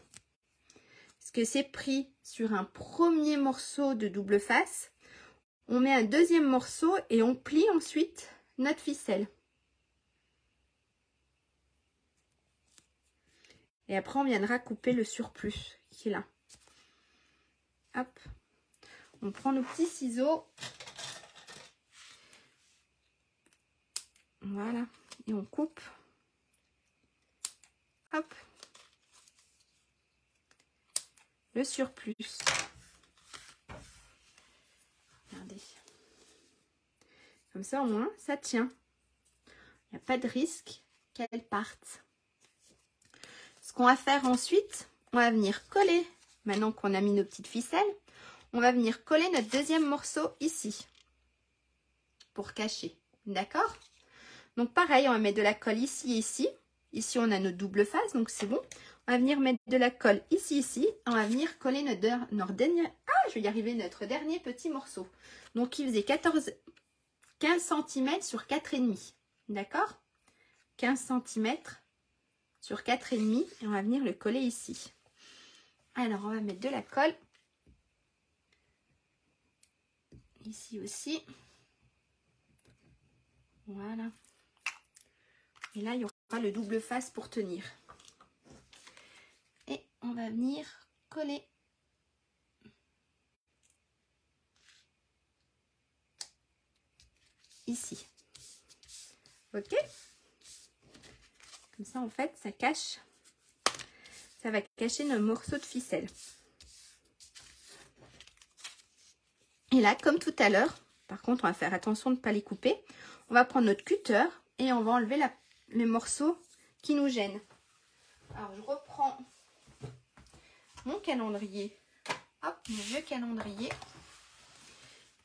Parce que c'est pris sur un premier morceau de double face. On met un deuxième morceau et on plie ensuite notre ficelle. Et après, on viendra couper le surplus qui est là. Hop. On prend nos petits ciseaux. Voilà. Et on coupe. Hop. Le surplus. Regardez. Comme ça, au moins, ça tient. Il n'y a pas de risque qu'elle parte. Ce qu'on va faire ensuite, on va venir coller, maintenant qu'on a mis nos petites ficelles, on va venir coller notre deuxième morceau ici, pour cacher, d'accord? Donc pareil, on va mettre de la colle ici et ici. Ici, on a notre double face, donc c'est bon. On va venir mettre de la colle ici, ici. On va venir coller notre dernier... Ah, je vais y arriver, notre dernier petit morceau. Donc, il faisait 15 cm sur 4,5. D'accord? 15 cm sur 4,5 et on va venir le coller ici. Alors, on va mettre de la colle. Ici aussi. Voilà. Et là, il y aura le double face pour tenir. Et on va venir coller. Ici. Ok? Comme ça, en fait, ça cache. Ça va cacher nos morceaux de ficelle. Et là, comme tout à l'heure, par contre, on va faire attention de ne pas les couper. On va prendre notre cutter et on va enlever les morceaux qui nous gênent. Alors, je reprends mon calendrier. Hop, mon vieux calendrier.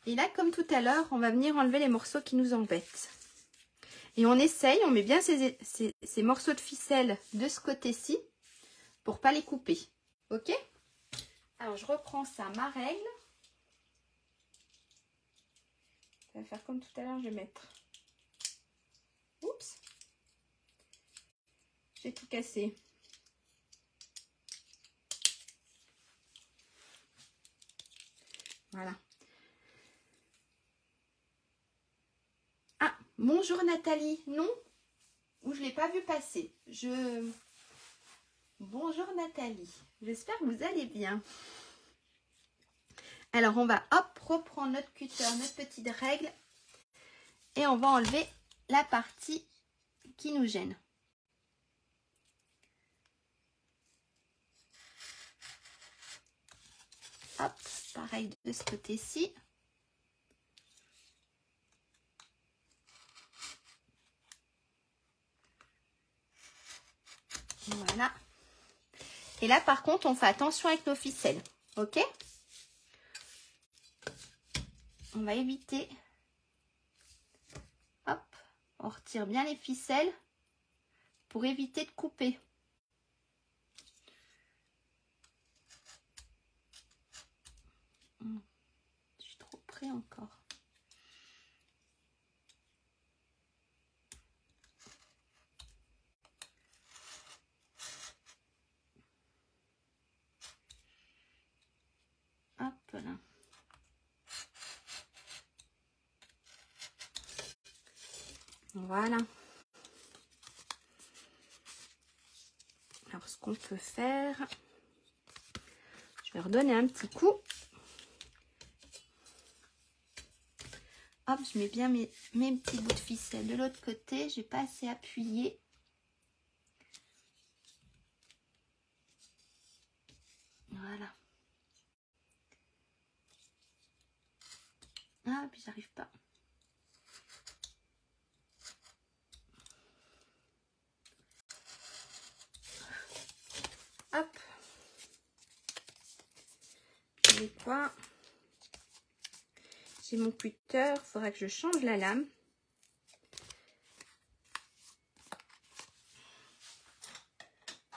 Et là, comme tout à l'heure, on va venir enlever les morceaux qui nous embêtent. Et on essaye, on met bien ces morceaux de ficelle de ce côté-ci pour pas les couper. Ok? Alors, je reprends ça, ma règle. Ça va faire comme tout à l'heure, je vais mettre... Oups! J'ai tout cassé. Voilà. Ah, bonjour Nathalie. Non? Ou je ne l'ai pas vu passer. Bonjour Nathalie. J'espère que vous allez bien. Alors, on va, hop, reprendre notre cutter, notre petite règle. Et on va enlever la partie qui nous gêne. Hop, pareil de ce côté-ci. Voilà. Et là, par contre, on fait attention avec nos ficelles. Ok? On va éviter. Hop, on retire bien les ficelles pour éviter de couper. Je suis trop près encore. Hop là. Voilà. Alors, ce qu'on peut faire, je vais redonner un petit coup. Hop, je mets bien mes petits bouts de ficelle de l'autre côté. J'ai pas assez appuyé. Voilà. Ah, puis j'arrive pas. Hop. J'ai quoi? J'ai mon cutter. Il faudra que je change la lame.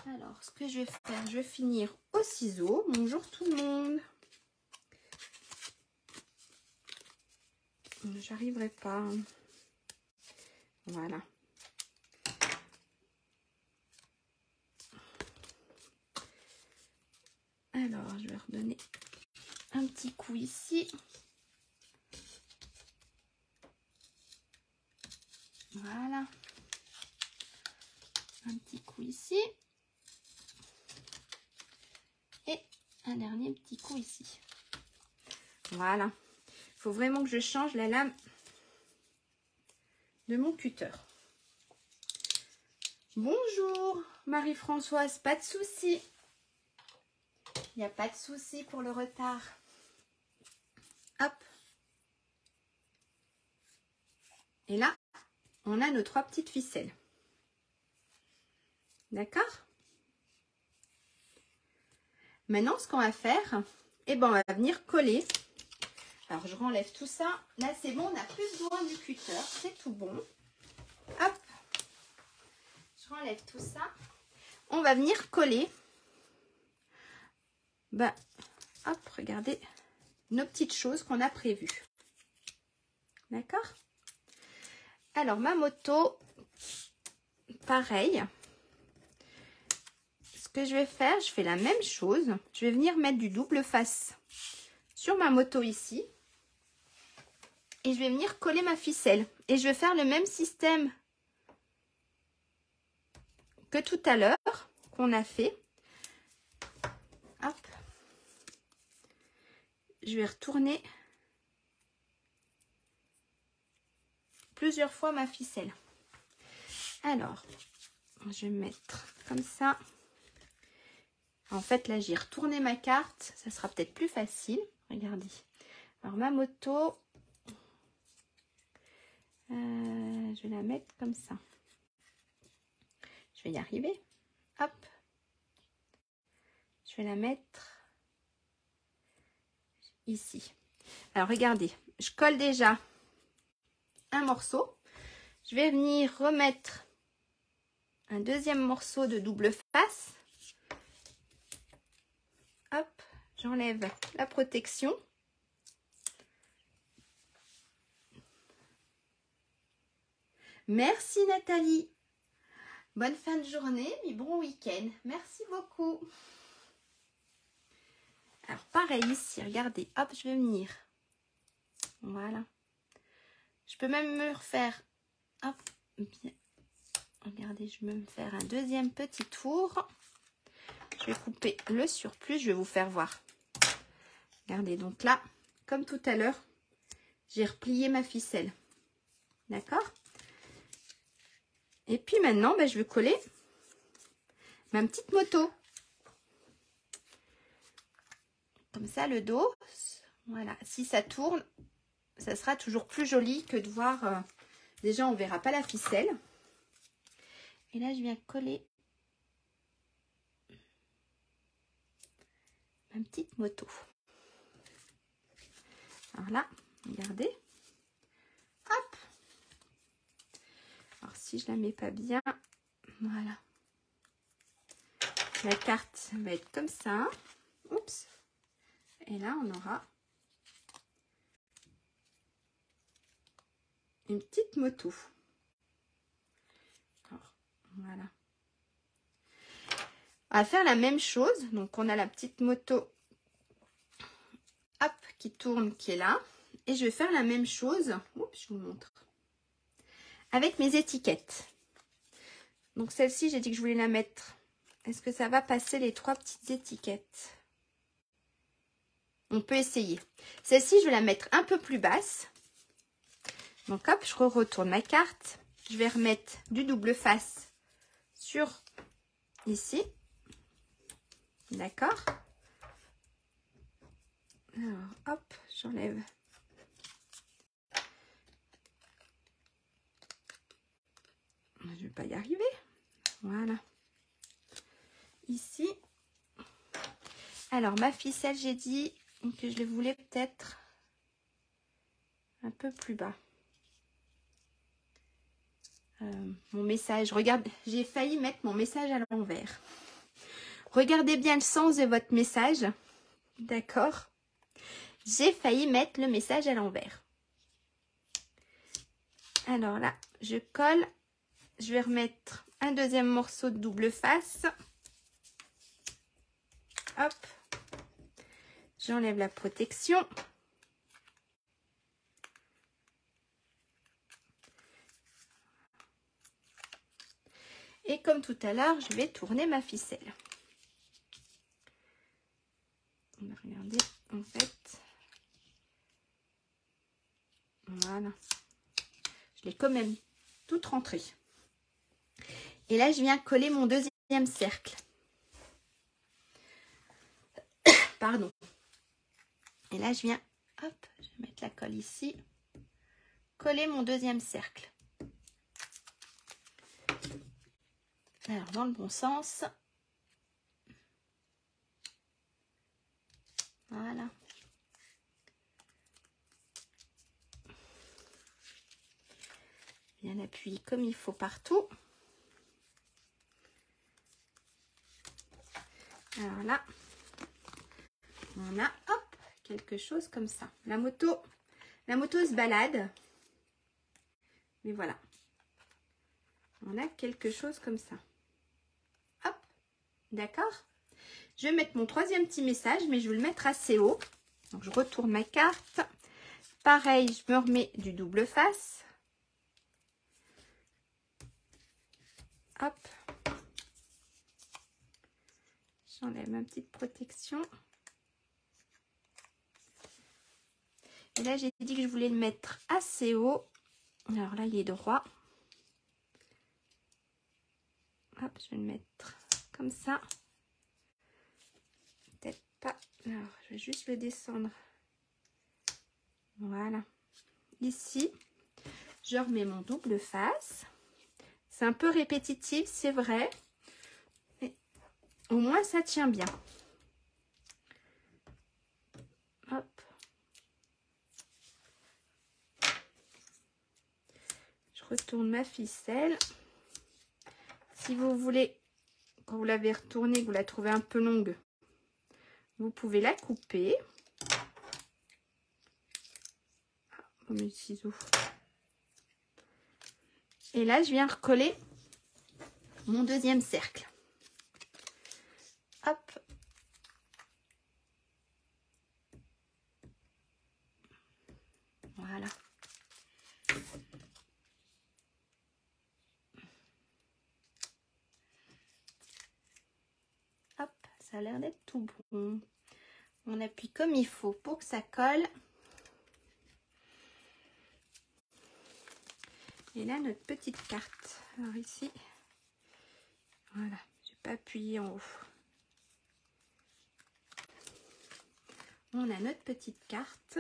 Alors, ce que je vais faire, je vais finir au ciseau. Bonjour tout le monde. J'arriverai pas. Voilà. Alors, je vais redonner un petit coup ici. Voilà. Un petit coup ici. Et un dernier petit coup ici. Voilà. Il faut vraiment que je change la lame de mon cutter. Bonjour Marie-Françoise, pas de souci. Il n'y a pas de souci pour le retard. Hop. Et là, on a nos 3 petites ficelles. D'accord? Maintenant, ce qu'on va faire, eh ben, on va venir coller. Alors, je renlève tout ça. Là, c'est bon, on n'a plus besoin du cutter. C'est tout bon. Hop. Je renlève tout ça. On va venir coller. Ben, hop, regardez nos petites choses qu'on a prévues. D'accord? Alors, ma moto, pareil. Ce que je vais faire, je fais la même chose. Je vais venir mettre du double face sur ma moto ici. Et je vais venir coller ma ficelle. Et je vais faire le même système que tout à l'heure qu'on a fait. Hop. Je vais retourner plusieurs fois ma ficelle. Alors, je vais mettre comme ça. En fait, là, j'ai retourné ma carte. Ça sera peut-être plus facile. Regardez. Alors, ma moto, je vais la mettre comme ça. Je vais y arriver. Hop. Je vais la mettre ici. Alors, regardez. Je colle déjà un morceau. Je vais venir remettre un deuxième morceau de double face. Hop, j'enlève la protection. Merci Nathalie. Bonne fin de journée, mais bon week-end. Merci beaucoup. Alors pareil ici, regardez. Hop, je vais venir. Voilà. Je peux même me refaire. Hop, bien. Regardez, je vais me faire un deuxième petit tour. Je vais couper le surplus. Je vais vous faire voir. Regardez, donc là, comme tout à l'heure, j'ai replié ma ficelle. D'accord? Et puis maintenant, ben, je vais coller ma petite moto. Comme ça, le dos. Voilà. Si ça tourne, ça sera toujours plus joli que de voir... déjà, on ne verra pas la ficelle. Et là, je viens coller ma petite moto. Alors là, regardez. Hop. Alors si je la mets pas bien, voilà. La carte va être comme ça. Oups. Et là, on aura une petite moto. Alors, voilà. On va faire la même chose. Donc, on a la petite moto, hop, qui tourne, qui est là. Et je vais faire la même chose. Oups, je vous montre. Avec mes étiquettes. Donc, celle-ci, j'ai dit que je voulais la mettre. Est-ce que ça va passer les 3 petites étiquettes? On peut essayer. Celle-ci, je vais la mettre un peu plus basse. Donc, hop, je retourne ma carte. Je vais remettre du double face sur ici. D'accord? Alors, hop, j'enlève. Je ne vais pas y arriver. Voilà. Ici. Alors, ma ficelle, j'ai dit que je les voulais peut-être un peu plus bas. Mon message, regarde, j'ai failli mettre mon message à l'envers. Regardez bien le sens de votre message. D'accord? J'ai failli mettre le message à l'envers. Alors là, je colle. Je vais remettre un deuxième morceau de double face. Hop. J'enlève la protection. Et comme tout à l'heure, je vais tourner ma ficelle. On va regarder, en fait. Voilà. Je l'ai quand même toute rentrée. Et là, je viens coller mon deuxième cercle. Pardon. Et là, je viens, hop, je vais mettre la colle ici. Coller mon deuxième cercle. Alors, dans le bon sens. Voilà. Bien appuyer comme il faut partout. Alors là, on a, hop, quelque chose comme ça. La moto se balade. Mais voilà. On a quelque chose comme ça. Hop, d'accord? Je vais mettre mon troisième petit message, mais je vais le mettre assez haut. Donc, je retourne ma carte. Pareil, je me remets du double face. Hop. J'enlève ma petite protection. Et là, j'ai dit que je voulais le mettre assez haut. Alors là, il est droit. Hop, je vais le mettre comme ça. Peut-être pas. Alors, je vais juste le descendre. Voilà. Ici, je remets mon double face. C'est un peu répétitif, c'est vrai. Mais au moins, ça tient bien. Hop. Je retourne ma ficelle. Si vous voulez, quand vous l'avez retournée, que vous la trouvez un peu longue, vous pouvez la couper. Comme les ciseaux. Et là, je viens recoller mon deuxième cercle. Hop. Voilà. Hop, ça a l'air d'être tout bon. On appuie comme il faut pour que ça colle. Et là, notre petite carte. Alors ici, voilà, j'ai pas appuyé en haut. On a notre petite carte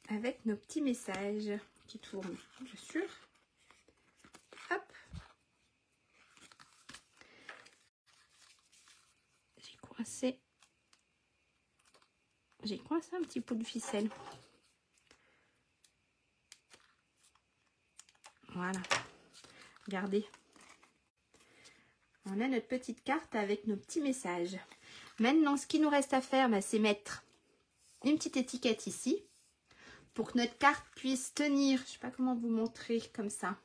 avec nos petits messages qui tournent, bien sûr. Hop. J'ai coincé un petit peu de ficelle. Voilà. Regardez. On a notre petite carte avec nos petits messages. Maintenant, ce qu'il nous reste à faire, bah, c'est mettre une petite étiquette ici pour que notre carte puisse tenir, je ne sais pas comment vous montrer comme ça,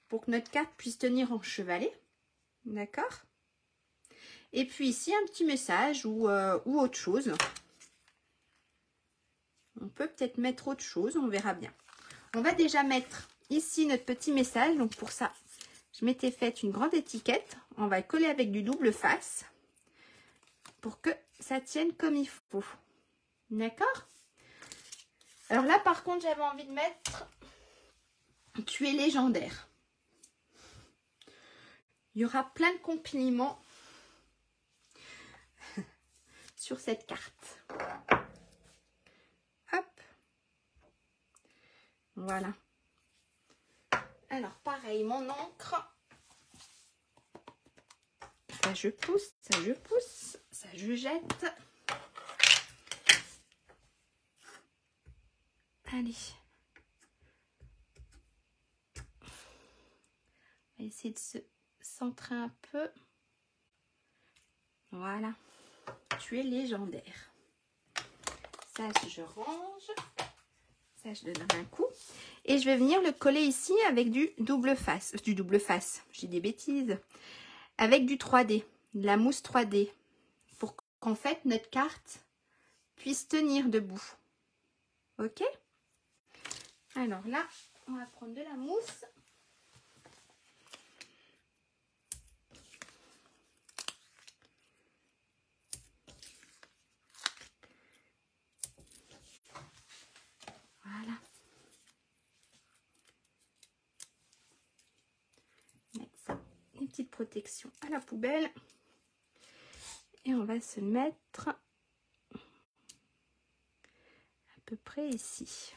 pour que notre carte puisse tenir en chevalet. D'accord? Et puis ici, un petit message ou autre chose. On peut peut-être mettre autre chose, on verra bien. On va déjà mettre ici notre petit message. Donc pour ça, je m'étais faite une grande étiquette. On va coller avec du double face pour que ça tienne comme il faut. D'accord? Alors là, par contre, j'avais envie de mettre « Tu es légendaire ». Il y aura plein de compliments sur cette carte. Hop. Voilà. Alors, pareil, mon encre. Ça, je pousse, ça, je pousse, ça, je jette. Allez. On va essayer de se centrer un peu. Voilà. Tu es légendaire. Ça, je range. Ça, je donnerai un coup. Et je vais venir le coller ici avec du double face. J'ai des bêtises. Avec du 3D. De la mousse 3D. Pour qu'en fait, notre carte puisse tenir debout. Ok? Alors là, on va prendre de la mousse. Voilà. Mettre ça, une petite protection à la poubelle. Et on va se mettre à peu près ici.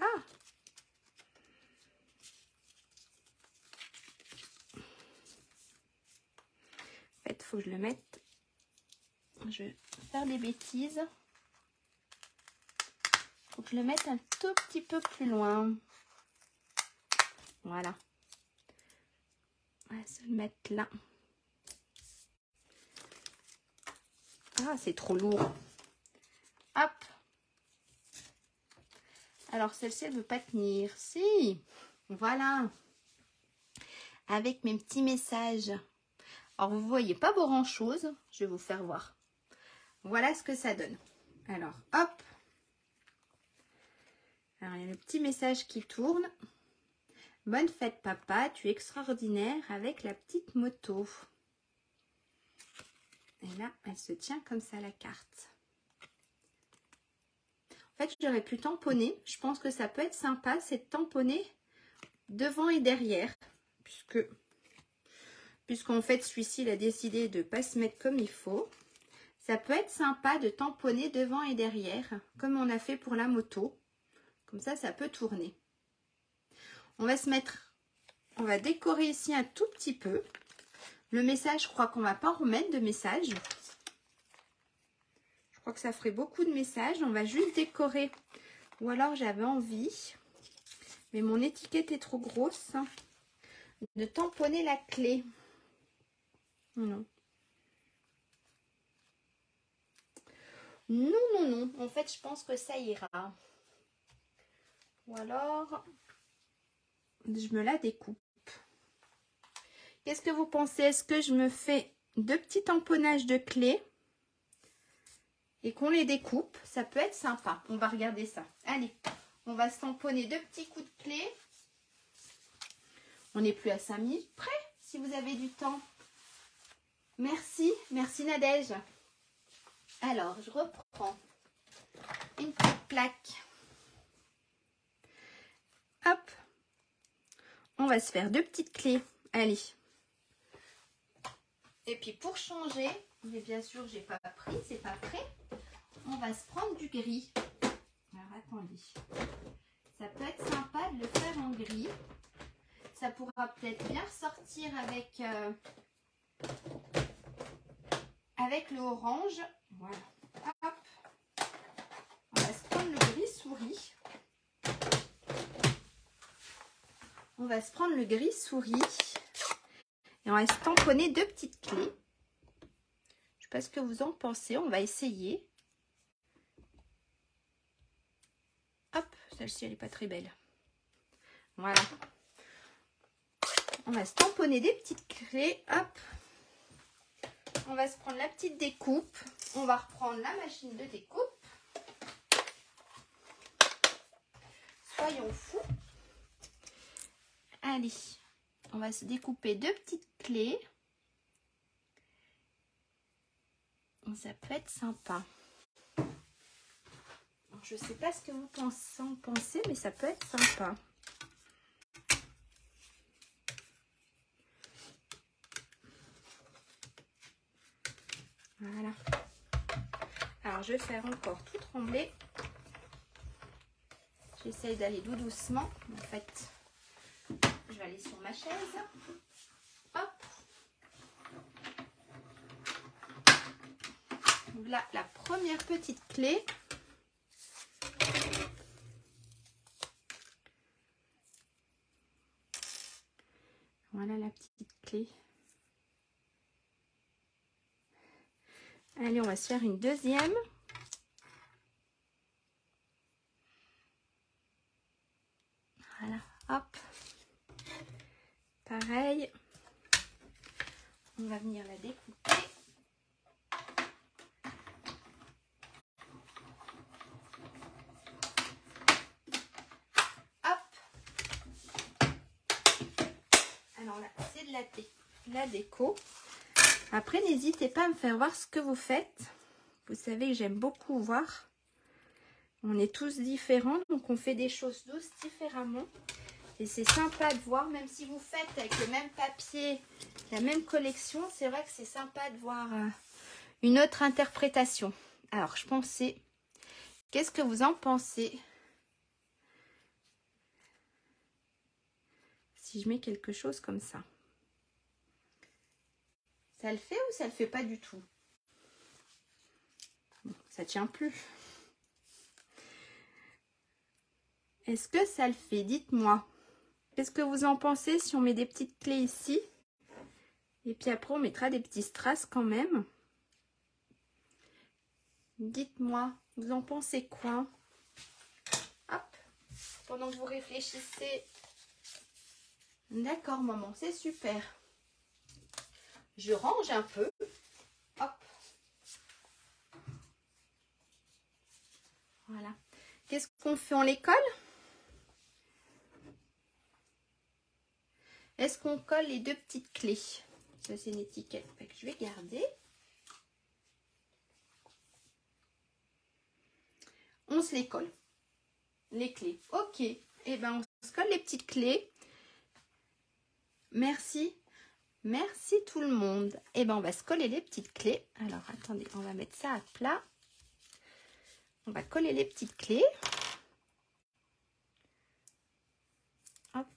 Ah! En fait, il faut que je le mette. Je vais faire des bêtises. Il faut que je le mette un tout petit peu plus loin. Voilà. On va se le mettre là. Ah, c'est trop lourd. Hop. Alors, celle-ci, elle ne veut pas tenir. Si. Voilà. Avec mes petits messages. Alors, vous ne voyez pas grand-chose. Je vais vous faire voir. Voilà ce que ça donne. Alors, hop. Alors, il y a le petit message qui tourne. Bonne fête, papa. Tu es extraordinaire avec la petite moto. Et là, elle se tient comme ça, la carte. En fait, j'aurais pu tamponner. Je pense que ça peut être sympa, c'est de tamponner devant et derrière. Puisqu'en fait, celui-ci, il a décidé de ne pas se mettre comme il faut. Ça peut être sympa de tamponner devant et derrière, comme on a fait pour la moto. Comme ça, ça peut tourner. On va décorer ici un tout petit peu. Le message, je crois qu'on ne va pas remettre de message. Je crois que ça ferait beaucoup de messages. On va juste décorer. Ou alors j'avais envie, mais mon étiquette est trop grosse, de tamponner la clé. Non. Non, non, non. En fait, je pense que ça ira. Ou alors, je me la découpe. Qu'est-ce que vous pensez? Est-ce que je me fais 2 petits tamponnages de clés et qu'on les découpe? Ça peut être sympa. On va regarder ça. Allez, on va se tamponner 2 petits coups de clé. On n'est plus à 5 minutes près, si vous avez du temps. Merci, merci Nadège. Alors, je reprends une petite plaque. Hop. On va se faire 2 petites clés. Allez. Et puis pour changer, mais bien sûr, j'ai pas pris, c'est pas prêt. On va se prendre du gris. Alors, attendez. Ça peut être sympa de le faire en gris. Ça pourra peut-être bien ressortir avec, avec le orange. Voilà. Hop. On va se prendre le gris souris. On va se prendre le gris souris. Et on va se tamponner 2 petites clés. Je ne sais pas ce que vous en pensez. On va essayer. Hop, celle-ci, elle n'est pas très belle. Voilà. On va se tamponner des petites clés. Hop. On va se prendre la petite découpe. On va reprendre la machine de découpe. Soyons fous. Allez. On va se découper 2 petites clés. Ça peut être sympa. Alors, je ne sais pas ce que vous pensez, mais ça peut être sympa. Voilà. Alors, je vais faire encore tout trembler. J'essaye d'aller tout doucement. En fait, je vais aller sur ma chaise. Hop. Donc là, la première petite clé. Voilà la petite clé. Allez, on va se faire une deuxième. Voilà, hop. Pareil. On va venir la découper. Hop. Alors là, c'est de la déco. Après, n'hésitez pas à me faire voir ce que vous faites. Vous savez que j'aime beaucoup voir. On est tous différents, donc on fait des choses tous différemment. Et c'est sympa de voir, même si vous faites avec le même papier, la même collection, c'est vrai que c'est sympa de voir une autre interprétation. Alors, je pensais, qu'est-ce que vous en pensez? Si je mets quelque chose comme ça. Ça le fait ou ça le fait pas du tout? Bon, ça tient plus. Est-ce que ça le fait? Dites-moi. Qu'est-ce que vous en pensez si on met des petites clés ici? Et puis après, on mettra des petits strass quand même. Dites-moi, vous en pensez quoi? Hop, pendant que vous réfléchissez. D'accord, maman, c'est super. Je range un peu. Hop. Voilà. Qu'est-ce qu'on fait? On les colle? Est-ce qu'on colle les 2 petites clés? Ça, c'est une étiquette que je vais garder. On se les colle. Les clés. Ok. Et ben, on se colle les petites clés. Merci. Merci tout le monde. Et ben, on va se coller les petites clés. Alors, attendez, on va mettre ça à plat. On va coller les petites clés. Hop.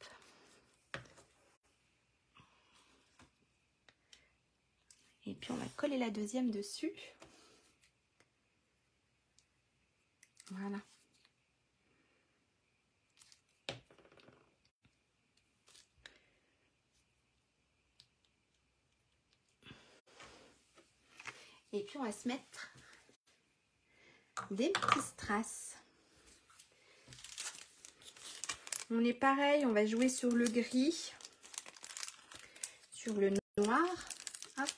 Et puis, on va coller la deuxième dessus. Voilà. Et puis on va se mettre des petits strass. On est pareil, on va jouer sur le gris, sur le noir. Hop.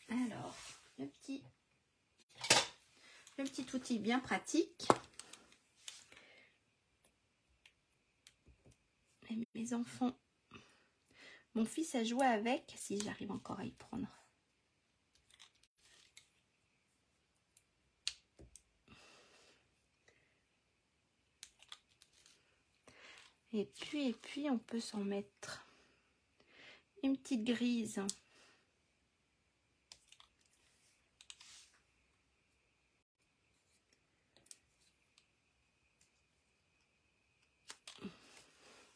Alors, le petit outil bien pratique. Et mes enfants, mon fils a joué avec, si j'arrive encore à y prendre. Et puis on peut s'en mettre une petite grise.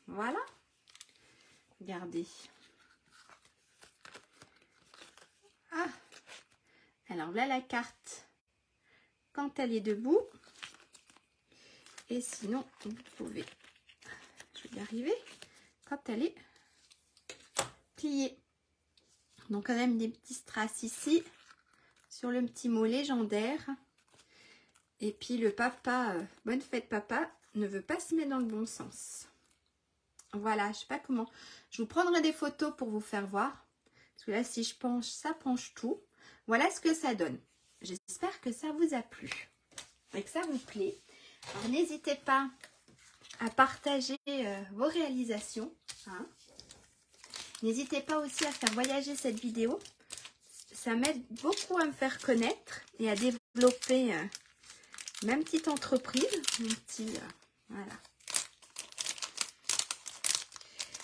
Voilà. Regardez. Ah. Alors là, la carte, quand elle est debout. Et sinon, vous pouvez, je vais y arriver, quand elle est pliée. Donc quand même des petits strass ici, sur le petit mot légendaire. Et puis le papa, bonne fête papa, ne veut pas se mettre dans le bon sens. Voilà, je sais pas comment. Je vous prendrai des photos pour vous faire voir. Parce que là, si je penche, ça penche tout. Voilà ce que ça donne. J'espère que ça vous a plu et que ça vous plaît. Alors n'hésitez pas à partager vos réalisations. Hein. N'hésitez pas aussi à faire voyager cette vidéo. Ça m'aide beaucoup à me faire connaître et à développer ma petite entreprise. Mon petit, voilà.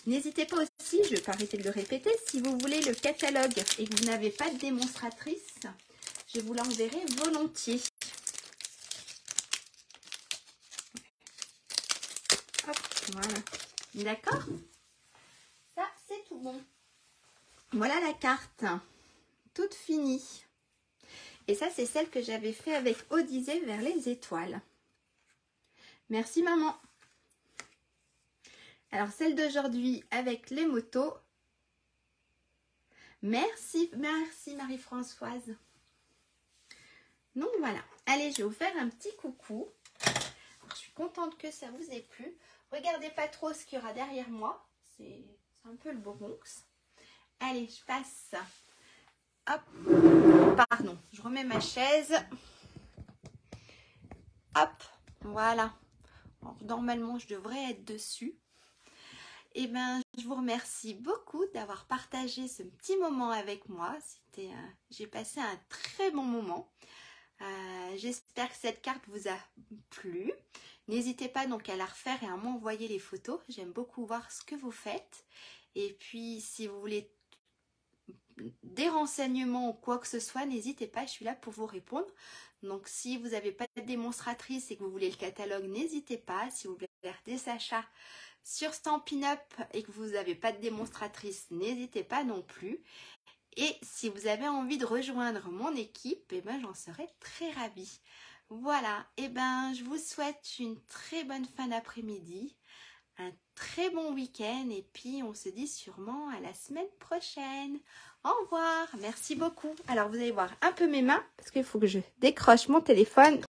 N'hésitez pas aussi, je ne vais pas arrêter de le répéter, si vous voulez le catalogue et que vous n'avez pas de démonstratrice, je vous l'enverrai volontiers. Hop, voilà. D'accord? Ça, c'est tout bon. Voilà la carte, toute finie. Et ça, c'est celle que j'avais fait avec Odyssée vers les étoiles. Merci maman. Alors, celle d'aujourd'hui avec les motos. Merci, merci Marie-Françoise. Donc voilà. Allez, je vais vous faire un petit coucou. Alors, je suis contente que ça vous ait plu. Regardez pas trop ce qu'il y aura derrière moi. C'est un peu le Bronx. Allez, je passe. Hop. Pardon, je remets ma chaise. Hop. Voilà. Alors, normalement, je devrais être dessus. Et ben, je vous remercie beaucoup d'avoir partagé ce petit moment avec moi. J'ai passé un très bon moment. J'espère que cette carte vous a plu. N'hésitez pas donc à la refaire et à m'envoyer les photos. J'aime beaucoup voir ce que vous faites. Et puis, si vous voulez des renseignements ou quoi que ce soit, n'hésitez pas, je suis là pour vous répondre. Donc, si vous n'avez pas de démonstratrice et que vous voulez le catalogue, n'hésitez pas. Si vous voulez faire des achats sur Stampin' Up et que vous n'avez pas de démonstratrice, n'hésitez pas non plus. Et si vous avez envie de rejoindre mon équipe, eh ben, j'en serais très ravie. Voilà, et ben, je vous souhaite une très bonne fin d'après-midi, un très bon week-end et puis on se dit sûrement à la semaine prochaine. Au revoir, merci beaucoup. Alors vous allez voir un peu mes mains parce qu'il faut que je décroche mon téléphone.